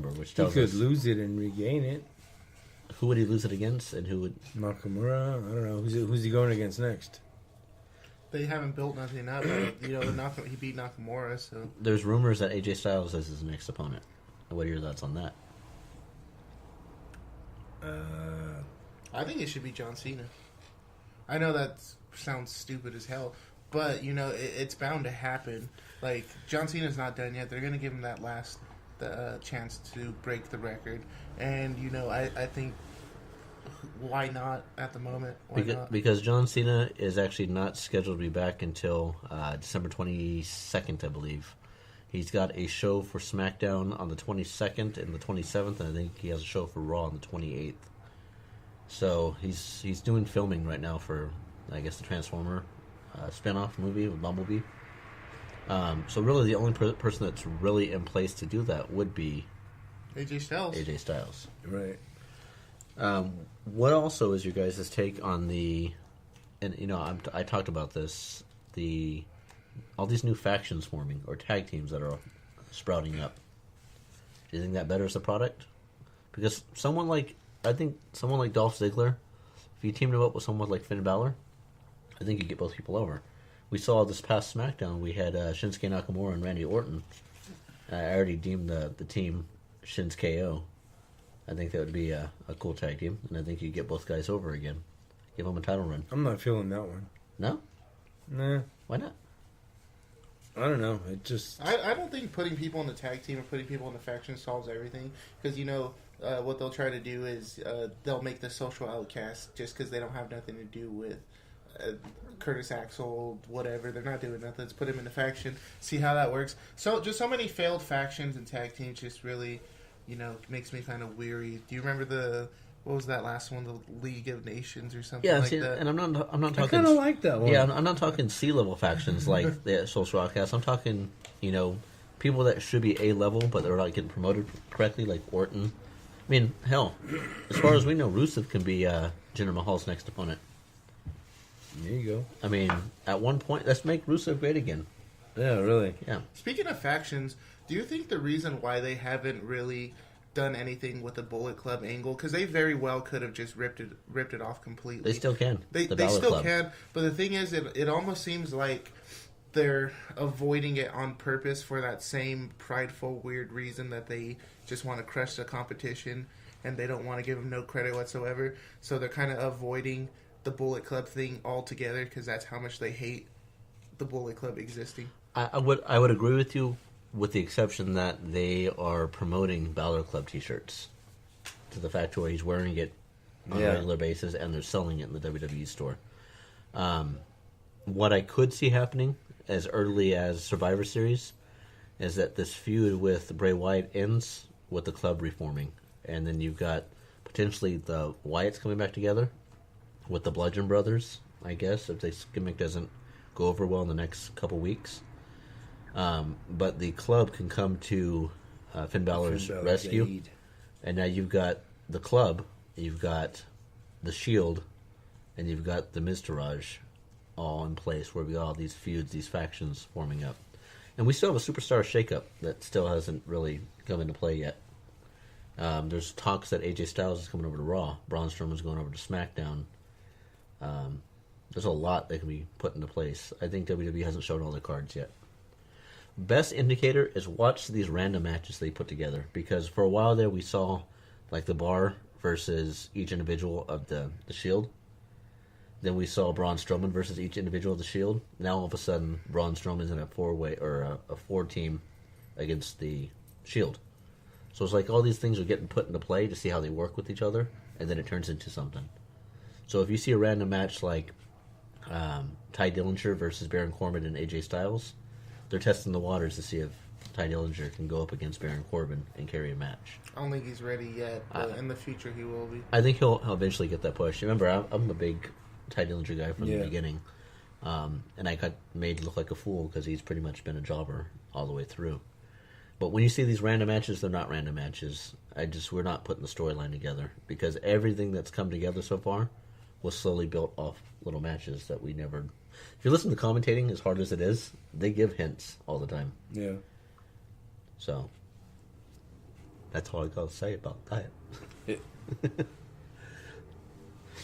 which He tells could us lose it and regain it. who would he lose it against, and who would. Nakamura. I don't know who's he going against next. They haven't built nothing up. He beat Nakamura, so There's rumors that AJ Styles is his next opponent. What are your thoughts on that? I think it should be John Cena. I know that sounds stupid as hell, but it's bound to happen. Like, John Cena's not done yet. They're gonna give him that last chance to break the record, and I think. Why not at the moment? Why not? Because John Cena is actually not scheduled to be back until December 22nd, I believe. He's got a show for SmackDown on the 22nd and the 27th, and I think he has a show for Raw on the 28th. So he's doing filming right now for, I guess, the Transformer spinoff movie with Bumblebee. So really the only person that's really in place to do that would be AJ Styles. AJ Styles. Right. What also is your guys' take on I talked about this, all these new factions forming, or tag teams that are sprouting up. Do you think that betters the product? Because someone like Dolph Ziggler, if you teamed him up with someone like Finn Balor, I think you get both people over. We saw this past SmackDown, we had Shinsuke Nakamura and Randy Orton. I already deemed the team Shin's KO. I think that would be a cool tag team, and I think you get both guys over again. Give them a title run. I'm not feeling that one. No? Nah. Why not? I don't know. It just. I don't think putting people in the tag team or putting people in the faction solves everything. Because, what they'll try to do is they'll make the social outcast just because they don't have nothing to do with Curtis Axel, whatever. They're not doing nothing. Let's put him in the faction, see how that works. So, just so many failed factions and tag teams just really, makes me kind of weary. Do you remember what was that last one? The League of Nations or something like that? And I'm not talking. I kind of like that one. Yeah, I'm not talking C-level factions like the social outcasts. I'm talking, people that should be A-level, but they're not getting promoted correctly, like Orton. I mean, hell, as far as we know, Rusev can be Jinder Mahal's next opponent. There you go. I mean, at one point, let's make Rusev great again. Yeah, really. Yeah. Speaking of factions, do you think the reason why they haven't really done anything with the Bullet Club angle, because they very well could have just ripped it off completely. They still can. They Balor still Club. can, but the thing is, it almost seems like they're avoiding it on purpose for that same prideful, weird reason that they just want to crush the competition and they don't want to give them no credit whatsoever. So they're kind of avoiding the Bullet Club thing altogether because that's how much they hate the Bullet Club existing. I would agree with you, with the exception that they are promoting Balor Club T-shirts to the fact where he's wearing it on a regular basis, and they're selling it in the WWE store. What I could see happening as early as Survivor Series is that this feud with Bray Wyatt ends with the club reforming, and then you've got potentially the Wyatts coming back together with the Bludgeon Brothers, I guess, if this gimmick doesn't go over well in the next couple weeks. But the club can come to Finn Balor's rescue. aid. And now you've got the club, you've got the Shield, and you've got the Miztourage all in place where we got all these feuds, these factions forming up. And we still have a superstar shakeup that still hasn't really come into play yet. There's talks that AJ Styles is coming over to Raw. Braun Strowman's going over to SmackDown. There's a lot that can be put into place. I think WWE hasn't shown all their cards yet. Best indicator is watch these random matches they put together, because for a while there we saw like the Bar versus each individual of the Shield. Then we saw Braun Strowman versus each individual of the Shield. Now all of a sudden Braun Strowman's in a four-way or a four-team against the Shield. So it's like all these things are getting put into play to see how they work with each other, and then it turns into something. So if you see a random match like Ty Dillinger versus Baron Corbin and AJ Styles, they're testing the waters to see if Ty Dillinger can go up against Baron Corbin and carry a match. I don't think he's ready yet, but in the future he will be. I think he'll eventually get that push. Remember, I'm a big Ty Dillinger guy from the beginning, and I got made look like a fool because he's pretty much been a jobber all the way through. But when you see these random matches, they're not random matches. We're not putting the storyline together, because everything that's come together so far was slowly built off little matches that we never... If you listen to commentating, as hard as it is, they give hints all the time. Yeah. So, that's all I got to say about that.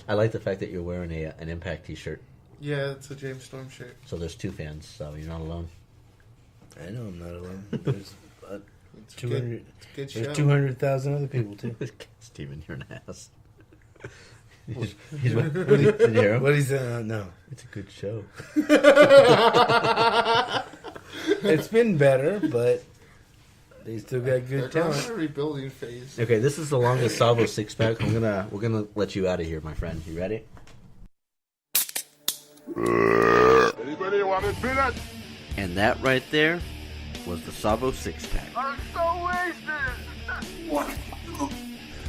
I like the fact that you're wearing an Impact t-shirt. Yeah, it's a James Storm shirt. So there's two fans, so you're not alone. I know I'm not alone. There's It's 200. It's a good show. There's 200,000 other people too. Steven, you're an ass. Did you hear him? What he said? No, It's a good show. it's been better, but they still got They're good in talent. a rebuilding phase. Okay, this is the longest Salvo six pack. We're gonna let you out of here, my friend. You ready? Anybody want a peanut? And that right there was the Savvo six pack. I'm so wasted. What?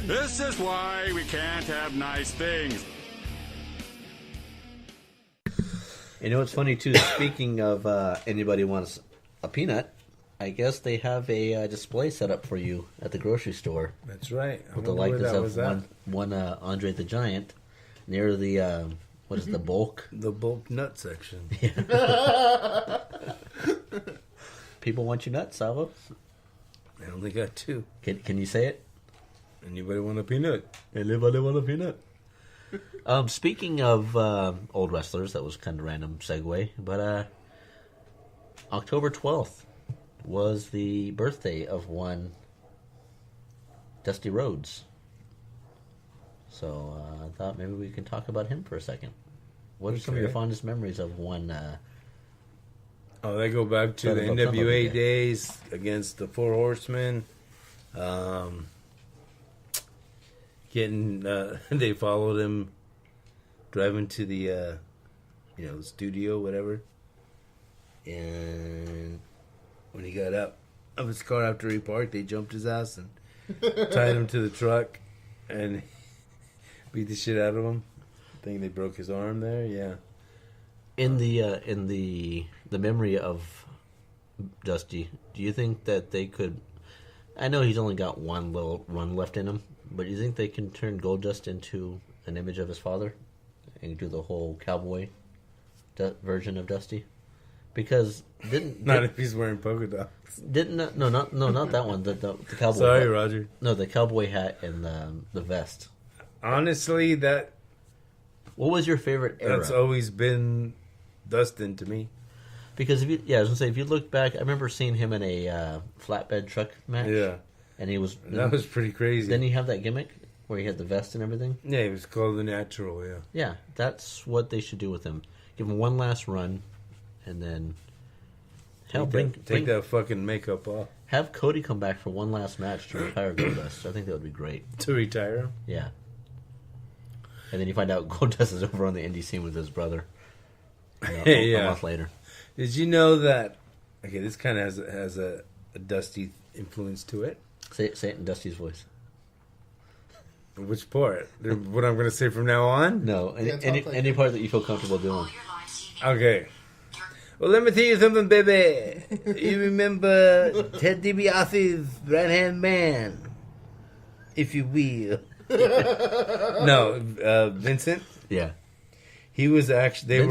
This is why we can't have nice things. You know what's funny too? Speaking of anybody wants a peanut, I guess they have a display set up for you at the grocery store That's right. I with the wonder where likeness that of was at. one Andre the Giant near the what is it, the bulk? The bulk nut section. People want you nuts, Salvo. I only got two. Can you say it? Anybody want a peanut? Anybody want a peanut? Speaking of old wrestlers, that was kind of a random segue, but October 12th was the birthday of one Dusty Rhodes. So I thought maybe we can talk about him for a second. What are some of your Okay. fondest memories of one? Oh, they go back to the Son of a NWA gun. days against the Four Horsemen. They followed him driving to the, studio, whatever. And when he got out of his car after he parked, they jumped his ass and tied him to the truck and beat the shit out of him. I think they broke his arm there. Yeah. In the memory of Dusty, do you think that they could? I know he's only got one little run left in him, but you think they can turn Goldust into an image of his father and do the whole cowboy version of Dusty? Because Not if he's wearing polka dots. not that one. The cowboy. Sorry, hat. Roger. No, the cowboy hat and the vest. Honestly, What was your favorite era? that's always been Dustin to me. Because I was gonna say, if you look back, I remember seeing him in a flatbed truck match. Yeah. And he was That was pretty crazy. Didn't he have that gimmick where he had the vest and everything? Yeah, he was called the Natural, yeah. Yeah, that's what they should do with him. Give him one last run, and then Take that fucking makeup off. have Cody come back for one last match to retire Goldust. I think that would be great. To retire him? Yeah. And then you find out Goldust is over on the indie scene with his brother. A month later. Did you know that... Okay, this kind of has a Dusty influence to it. Say it in Dusty's voice. Which part? What I'm going to say from now on? No, any part that you feel comfortable doing. Okay. Well, let me tell you something, baby. You remember Ted DiBiase's right-hand man, if you will. No, Vincent. Yeah. He was actually...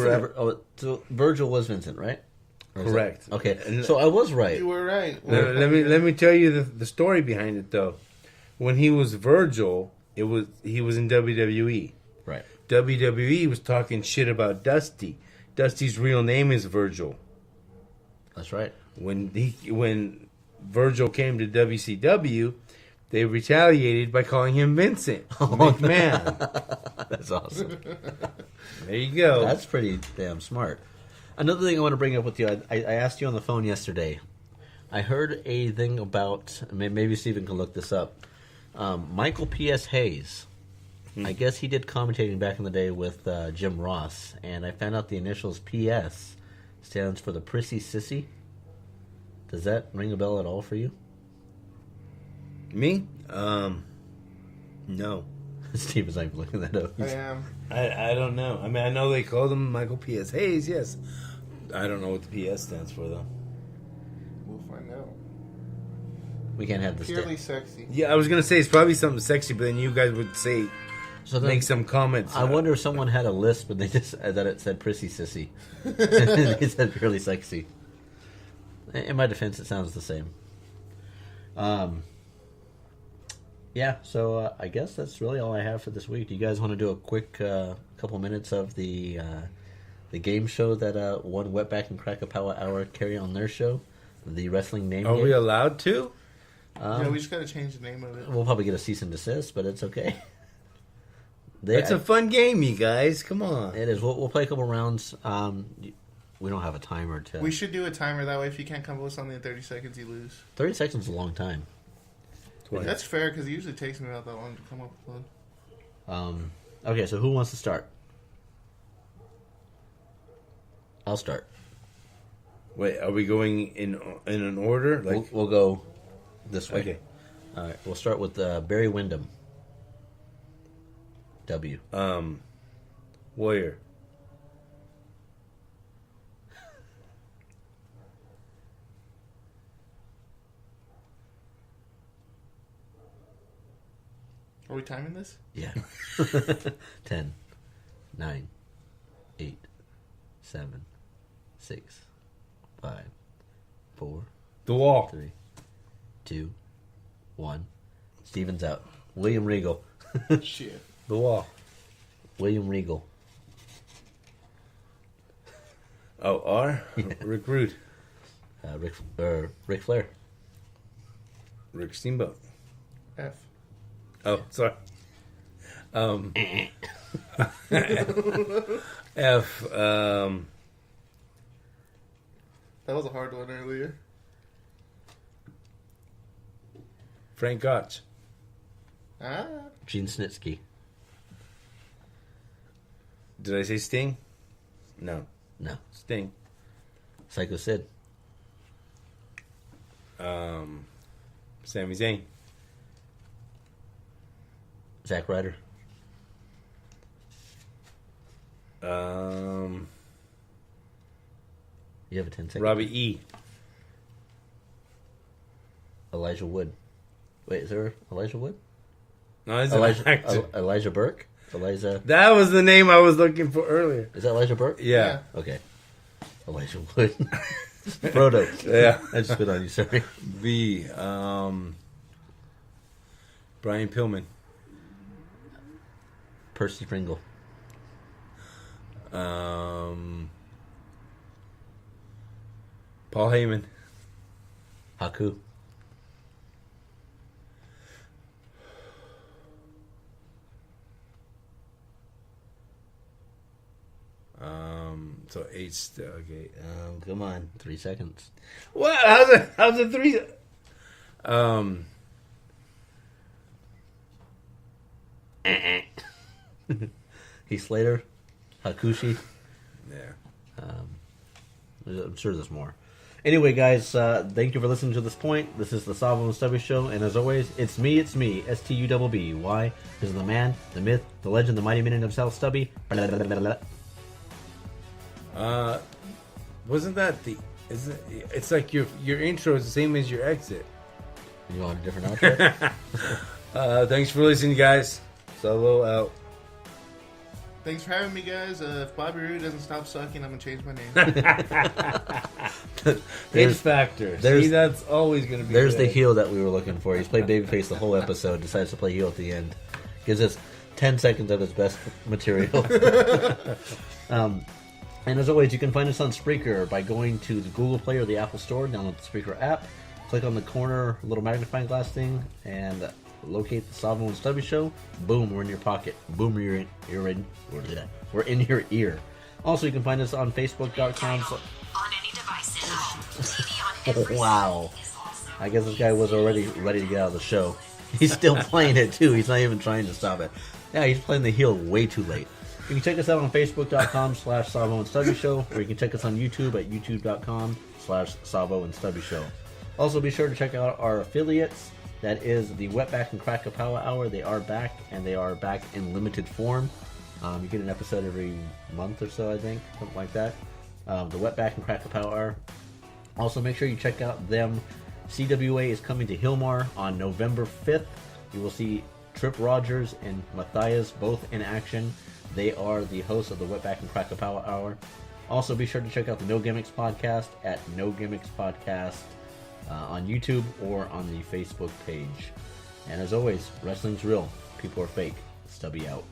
So Virgil was Vincent, right? Correct. Okay, so I was right. You were right. Let me tell you the story behind it, though. When he was Virgil, he was in WWE. Right. WWE was talking shit about Dusty. Dusty's real name is Virgil. That's right. When Virgil came to WCW, they retaliated by calling him Vincent McMahon. That's awesome. There you go. That's pretty damn smart. Another thing I want to bring up with you, I asked you on the phone yesterday. I heard a thing about, maybe Steven can look this up. Michael P.S. Hayes. I guess he did commentating back in the day with Jim Ross, and I found out the initials P.S. stands for the Prissy Sissy. Does that ring a bell at all for you? Me? No. Steven's like looking that up. I am. I don't know. I mean, I know they called him Michael P.S. Hayes, yes. I don't know what the P.S. stands for, though. We'll find out. We can't have this. Purely sexy. Yeah, I was going to say it's probably something sexy, but then you guys would say, So make some comments. I wonder if someone had a list, but they just that it said Prissy Sissy. It said purely sexy. In my defense, it sounds the same. Yeah, so I guess that's really all I have for this week. Do you guys want to do a quick couple minutes of the game show that one Wetback and Crack a Power Hour carry on their show? The wrestling name Are game? we allowed to? Yeah, we just gotta change the name of it. We'll probably get a cease and desist, but it's okay. It's a fun game, you guys. Come on. It is. We'll play a couple rounds. We don't have a timer to... We should do a timer, that way if you can't come up with something in 30 seconds, you lose. 30 seconds is a long time. That's fair, because it usually takes me about that long to come up with one. Okay, so who wants to start? I'll start. Wait, are we going in an order? We'll go this way. Okay. All right, we'll start with Barry Windham. W. Warrior. Are we timing this? Yeah. 10, 9, 8, 7, 6, 5, 4, The Wall. 3, 2, 1. Steven's out. William Regal. Shit. The Wall. William Regal. Oh, R? Yeah. Rick Rude. Ric Flair. Rick Steamboat. F. Oh, sorry. F. That was a hard one earlier. Frank Gotch. Ah. Gene Snitsky. Did I say Sting? No. No. Sting. Psycho Sid. Sami Zayn. Zack Ryder. Um, You have a 10 second. Robbie E. Elijah Wood. Wait, is there Elijah Wood? No, he's an actor. Elijah Burke? Elijah. That was the name I was looking for earlier. Is that Elijah Burke? Yeah. Okay. Elijah Wood. Frodo. Yeah. I just spit on you, sorry. V. Brian Pillman. Percy Pringle. Paul Heyman. Haku. So 8 still. Okay. Come on. 3 seconds. What? How's it 3? Heath Slater. Hakushi. Yeah. I'm sure there's more. Anyway, guys, thank you for listening to this point. This is the Savvo N Stubby Show, and as always, it's me, STUBB. Why? Because of the man, the myth, the legend, the mighty minute himself, Stubby. Blah, blah, blah, blah, blah. Wasn't that the? Isn't it's like your intro is the same as your exit? You want a different outro? Thanks for listening, guys. Solo out. Thanks for having me, guys. If Bobby Roode doesn't stop sucking, I'm gonna change my name. Hit factor. See, that's always gonna be. There's there. the heel that we were looking for. He's played babyface the whole episode. Decides to play heel at the end. Gives us 10 seconds of his best material. And as always, you can find us on Spreaker by going to the Google Play or the Apple Store, download the Spreaker app, click on the corner little magnifying glass thing, and locate the Savvo N Stubby Show. Boom, we're in your pocket. Boom, we're in your ear. Also, you can find us on Facebook.com. On any device at home. TV on every Wow. I guess this guy was already ready to get out of the show. He's still playing it, too. He's not even trying to stop it. Yeah, he's playing the heel way too late. You can check us out on Facebook.com/Savvo N Stubby Show, or you can check us on YouTube at YouTube.com/Savvo N Stubby Show. Also, be sure to check out our affiliates. That is the Wetback and Crack a Power Hour. They are back, and they are back in limited form. You get an episode every month or so, I think, something like that. The Wetback and Crack a Power Hour. Also, make sure you check out them. CWA is coming to Hilmar on November 5th. You will see Trip Rogers and Matthias both in action. They are the hosts of the Wetback and Crack a Power Hour. Also, be sure to check out the No Gimmicks Podcast at No Gimmicks Podcast on YouTube or on the Facebook page. And as always, wrestling's real. People are fake. Stubby out.